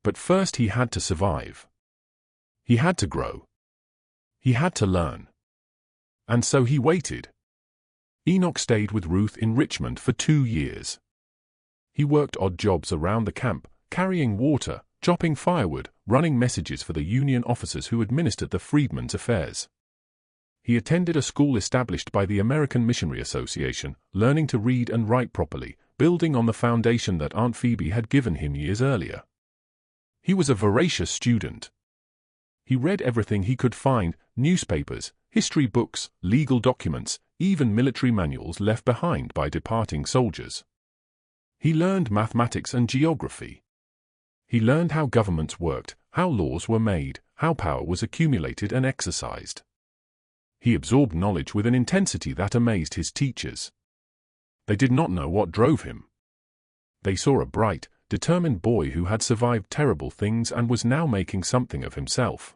But first he had to survive. He had to grow. He had to learn. And so he waited. Enoch stayed with Ruth in Richmond for 2 years. He worked odd jobs around the camp, carrying water, chopping firewood, running messages for the Union officers who administered the freedmen's affairs. He attended a school established by the American Missionary Association, learning to read and write properly, building on the foundation that Aunt Phoebe had given him years earlier. He was a voracious student. He read everything he could find: newspapers, history books, legal documents, even military manuals left behind by departing soldiers. He learned mathematics and geography. He learned how governments worked, how laws were made, how power was accumulated and exercised. He absorbed knowledge with an intensity that amazed his teachers. They did not know what drove him. They saw a bright, determined boy who had survived terrible things and was now making something of himself.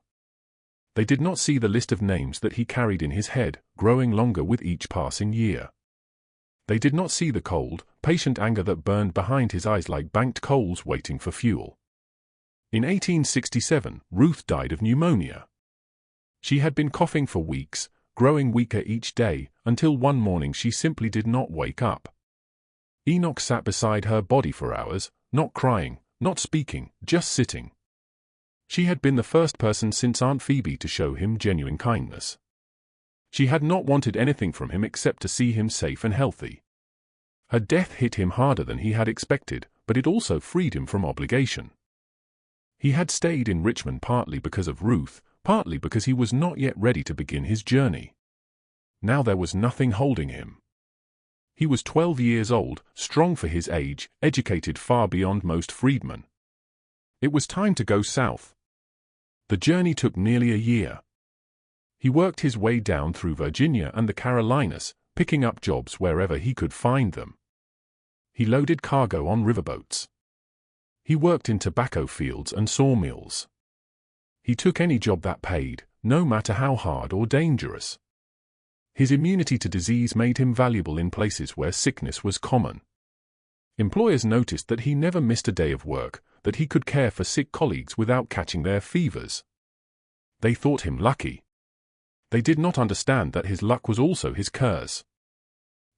They did not see the list of names that he carried in his head, growing longer with each passing year. They did not see the cold, patient anger that burned behind his eyes like banked coals waiting for fuel. In 1867, Ruth died of pneumonia. She had been coughing for weeks, growing weaker each day, until one morning she simply did not wake up. Enoch sat beside her body for hours, not crying, not speaking, just sitting. She had been the first person since Aunt Phoebe to show him genuine kindness. She had not wanted anything from him except to see him safe and healthy. Her death hit him harder than he had expected, but it also freed him from obligation. He had stayed in Richmond partly because of Ruth, partly because he was not yet ready to begin his journey. Now there was nothing holding him. He was 12 years old, strong for his age, educated far beyond most freedmen. It was time to go south. The journey took nearly a year. He worked his way down through Virginia and the Carolinas, picking up jobs wherever he could find them. He loaded cargo on riverboats. He worked in tobacco fields and sawmills. He took any job that paid, no matter how hard or dangerous. His immunity to disease made him valuable in places where sickness was common. Employers noticed that he never missed a day of work, that he could care for sick colleagues without catching their fevers. They thought him lucky. They did not understand that his luck was also his curse.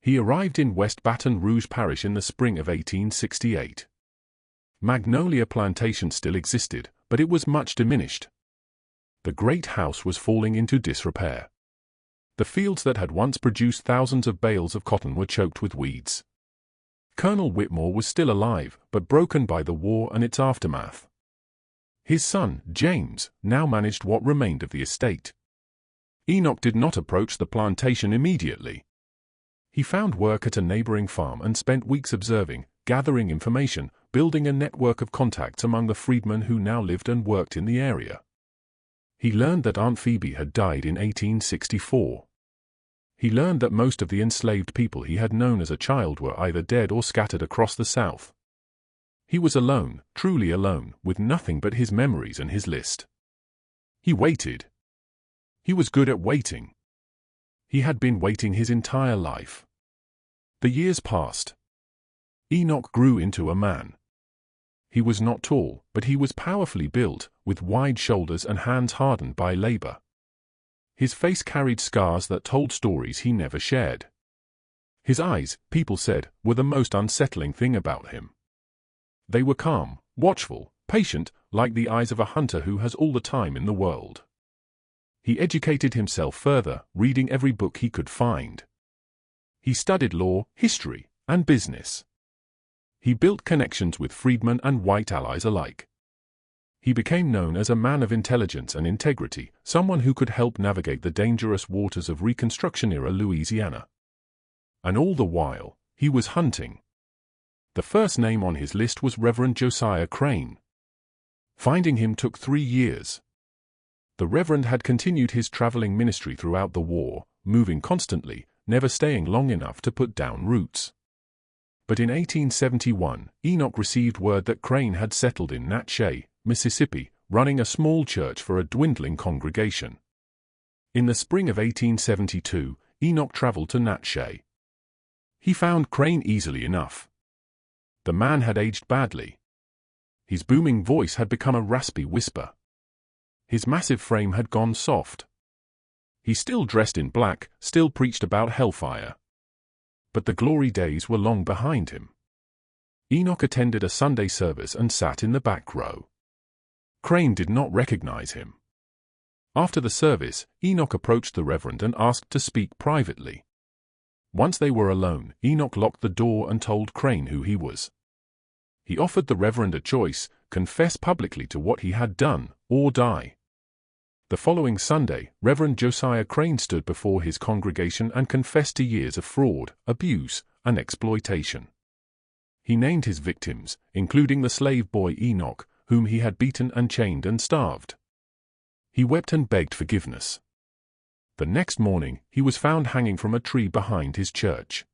He arrived in West Baton Rouge Parish in the spring of 1868. Magnolia Plantation still existed, but it was much diminished. The great house was falling into disrepair. The fields that had once produced thousands of bales of cotton were choked with weeds. Colonel Whitmore was still alive, but broken by the war and its aftermath. His son, James, now managed what remained of the estate. Enoch did not approach the plantation immediately. He found work at a neighboring farm and spent weeks observing, gathering information, building a network of contacts among the freedmen who now lived and worked in the area. He learned that Aunt Phoebe had died in 1864. He learned that most of the enslaved people he had known as a child were either dead or scattered across the South. He was alone, truly alone, with nothing but his memories and his list. He waited. He was good at waiting. He had been waiting his entire life. The years passed. Enoch grew into a man. He was not tall, but he was powerfully built, with wide shoulders and hands hardened by labor. His face carried scars that told stories he never shared. His eyes, people said, were the most unsettling thing about him. They were calm, watchful, patient, like the eyes of a hunter who has all the time in the world. He educated himself further, reading every book he could find. He studied law, history, and business. He built connections with freedmen and white allies alike. He became known as a man of intelligence and integrity, someone who could help navigate the dangerous waters of Reconstruction-era Louisiana. And all the while, he was hunting. The first name on his list was Reverend Josiah Crane. Finding him took 3 years. The Reverend had continued his traveling ministry throughout the war, moving constantly, never staying long enough to put down roots. But in 1871, Enoch received word that Crane had settled in Natchez, Mississippi, running a small church for a dwindling congregation. In the spring of 1872, Enoch traveled to Natchez. He found Crane easily enough. The man had aged badly. His booming voice had become a raspy whisper. His massive frame had gone soft. He still dressed in black, still preached about hellfire. But the glory days were long behind him. Enoch attended a Sunday service and sat in the back row. Crane did not recognize him. After the service, Enoch approached the Reverend and asked to speak privately. Once they were alone, Enoch locked the door and told Crane who he was. He offered the Reverend a choice: confess publicly to what he had done, or die. The following Sunday, Reverend Josiah Crane stood before his congregation and confessed to years of fraud, abuse, and exploitation. He named his victims, including the slave boy Enoch, whom he had beaten and chained and starved. He wept and begged forgiveness. The next morning, he was found hanging from a tree behind his church.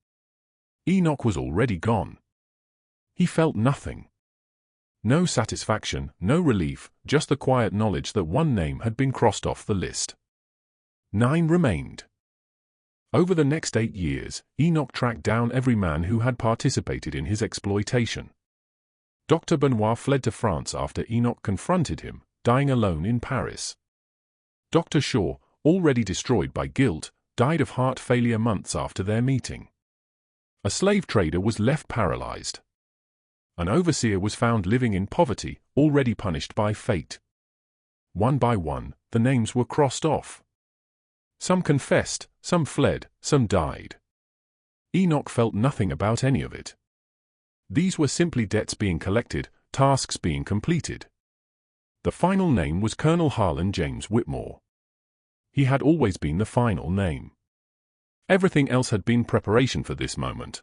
Enoch was already gone. He felt nothing. No satisfaction, no relief, just the quiet knowledge that one name had been crossed off the list. 9 remained. Over the next 8 years, Enoch tracked down every man who had participated in his exploitation. Dr. Benoit fled to France after Enoch confronted him, dying alone in Paris. Dr. Shaw, already destroyed by guilt, died of heart failure months after their meeting. A slave trader was left paralyzed. An overseer was found living in poverty, already punished by fate. One by one, the names were crossed off. Some confessed, some fled, some died. Enoch felt nothing about any of it. These were simply debts being collected, tasks being completed. The final name was Colonel Harlan James Whitmore. He had always been the final name. Everything else had been preparation for this moment.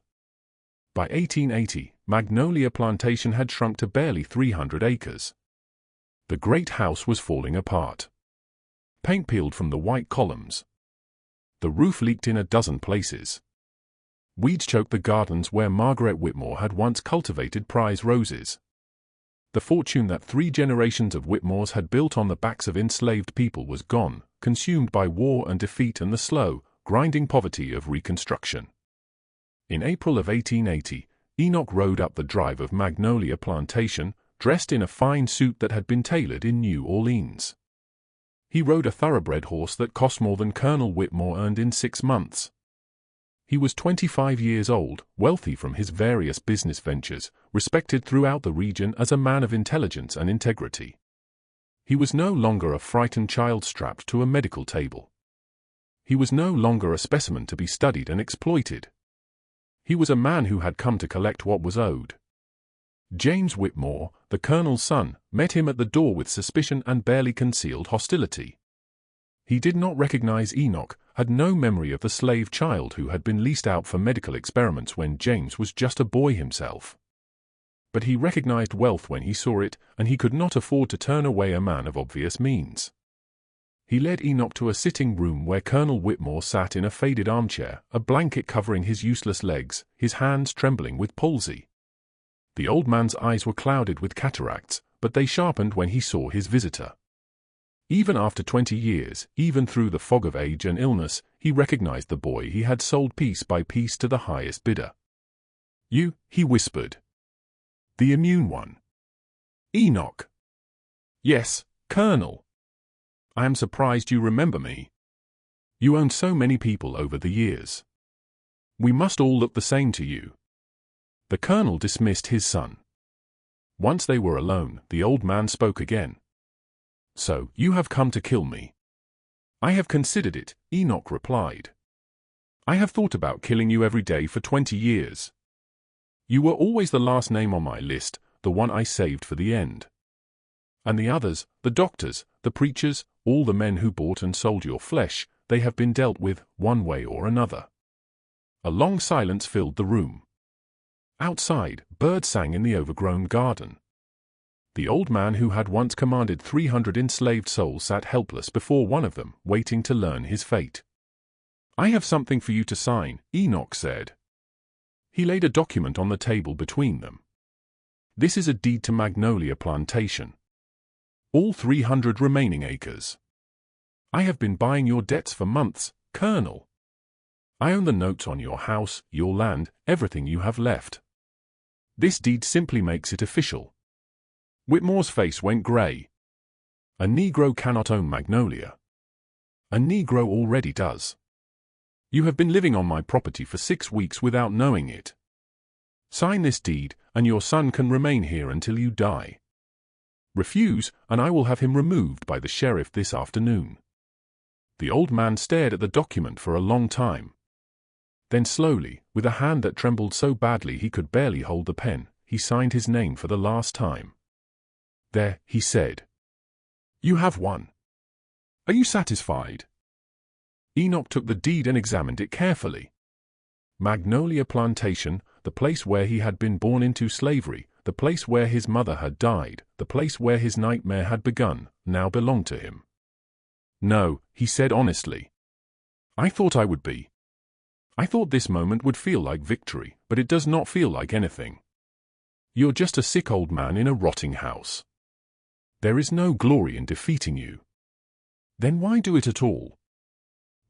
By 1880, Magnolia Plantation had shrunk to barely 300 acres. The great house was falling apart. Paint peeled from the white columns. The roof leaked in a dozen places. Weeds choked the gardens where Margaret Whitmore had once cultivated prize roses. The fortune that 3 generations of Whitmores had built on the backs of enslaved people was gone, consumed by war and defeat and the slow, grinding poverty of Reconstruction. In April of 1880, Enoch rode up the drive of Magnolia Plantation, dressed in a fine suit that had been tailored in New Orleans. He rode a thoroughbred horse that cost more than Colonel Whitmore earned in 6 months. He was 25 years old, wealthy from his various business ventures, respected throughout the region as a man of intelligence and integrity. He was no longer a frightened child strapped to a medical table. He was no longer a specimen to be studied and exploited. He was a man who had come to collect what was owed. James Whitmore, the colonel's son, met him at the door with suspicion and barely concealed hostility. He did not recognize Enoch, had no memory of the slave child who had been leased out for medical experiments when James was just a boy himself. But he recognized wealth when he saw it, and he could not afford to turn away a man of obvious means. He led Enoch to a sitting room where Colonel Whitmore sat in a faded armchair, a blanket covering his useless legs, his hands trembling with palsy. The old man's eyes were clouded with cataracts, but they sharpened when he saw his visitor. Even after 20 years, even through the fog of age and illness, he recognized the boy he had sold piece by piece to the highest bidder. "You," he whispered. "The immune one." "Enoch." "Yes, Colonel. I am surprised you remember me. You owned so many people over the years. We must all look the same to you." The colonel dismissed his son. Once they were alone, the old man spoke again. "So, you have come to kill me." "I have considered it," Enoch replied. "I have thought about killing you every day for 20 years. You were always the last name on my list, the one I saved for the end. And the others, the doctors, the preachers, all the men who bought and sold your flesh, they have been dealt with, one way or another." A long silence filled the room. Outside, birds sang in the overgrown garden. The old man who had once commanded 300 enslaved souls sat helpless before one of them, waiting to learn his fate. "I have something for you to sign," Enoch said. He laid a document on the table between them. "This is a deed to Magnolia Plantation. All 300 remaining acres. I have been buying your debts for months, Colonel. I own the notes on your house, your land, everything you have left. This deed simply makes it official." Whitmore's face went gray. "A Negro cannot own Magnolia. A Negro already does. You have been living on my property for 6 weeks without knowing it. Sign this deed, and your son can remain here until you die. Refuse, and I will have him removed by the sheriff this afternoon." The old man stared at the document for a long time. Then slowly, with a hand that trembled so badly he could barely hold the pen, he signed his name for the last time. "There," he said. "You have won. Are you satisfied?" Enoch took the deed and examined it carefully. Magnolia Plantation, the place where he had been born into slavery, the place where his mother had died, the place where his nightmare had begun, now belonged to him. "No," he said honestly. I thought I would be. I thought this moment would feel like victory, but it does not feel like anything. You're just a sick old man in a rotting house. There is no glory in defeating you. Then why do it at all?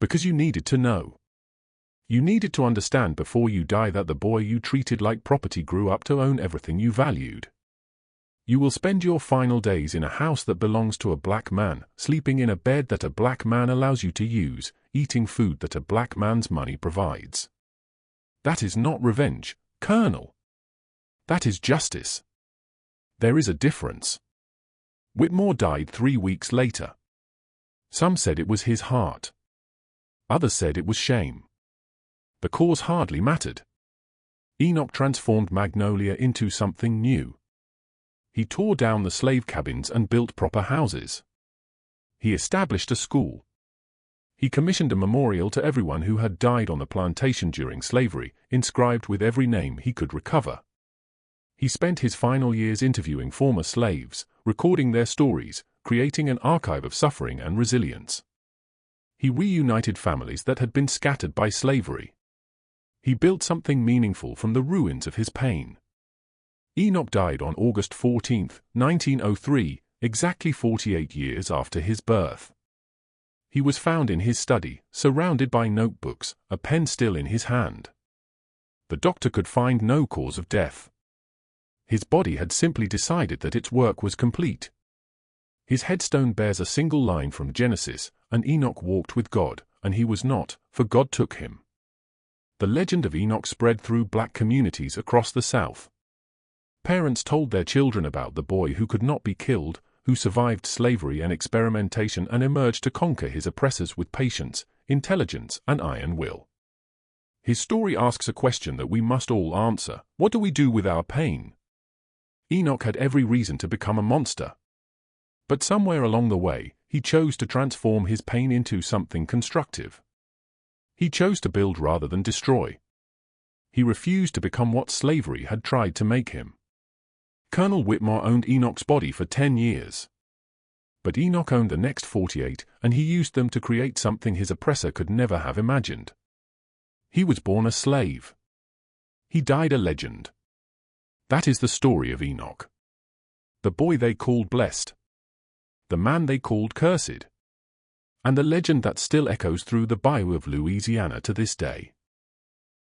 Because you needed to know. You needed to understand before you die that the boy you treated like property grew up to own everything you valued. You will spend your final days in a house that belongs to a black man, sleeping in a bed that a black man allows you to use, eating food that a black man's money provides. That is not revenge, Colonel. That is justice. There is a difference. Whitmore died 3 weeks later. Some said it was his heart. Others said it was shame. The cause hardly mattered. Enoch transformed Magnolia into something new. He tore down the slave cabins and built proper houses. He established a school. He commissioned a memorial to everyone who had died on the plantation during slavery, inscribed with every name he could recover. He spent his final years interviewing former slaves, recording their stories, creating an archive of suffering and resilience. He reunited families that had been scattered by slavery. He built something meaningful from the ruins of his pain. Enoch died on August 14, 1903, exactly 48 years after his birth. He was found in his study, surrounded by notebooks, a pen still in his hand. The doctor could find no cause of death. His body had simply decided that its work was complete. His headstone bears a single line from Genesis, and Enoch walked with God, and he was not, for God took him. The legend of Enoch spread through black communities across the South. Parents told their children about the boy who could not be killed, who survived slavery and experimentation and emerged to conquer his oppressors with patience, intelligence, and iron will. His story asks a question that we must all answer: what do we do with our pain? Enoch had every reason to become a monster. But somewhere along the way, he chose to transform his pain into something constructive. He chose to build rather than destroy. He refused to become what slavery had tried to make him. Colonel Whitmore owned Enoch's body for 10 years. But Enoch owned the next 48, and he used them to create something his oppressor could never have imagined. He was born a slave. He died a legend. That is the story of Enoch. The boy they called blessed. The man they called cursed. And the legend that still echoes through the bayou of Louisiana to this day.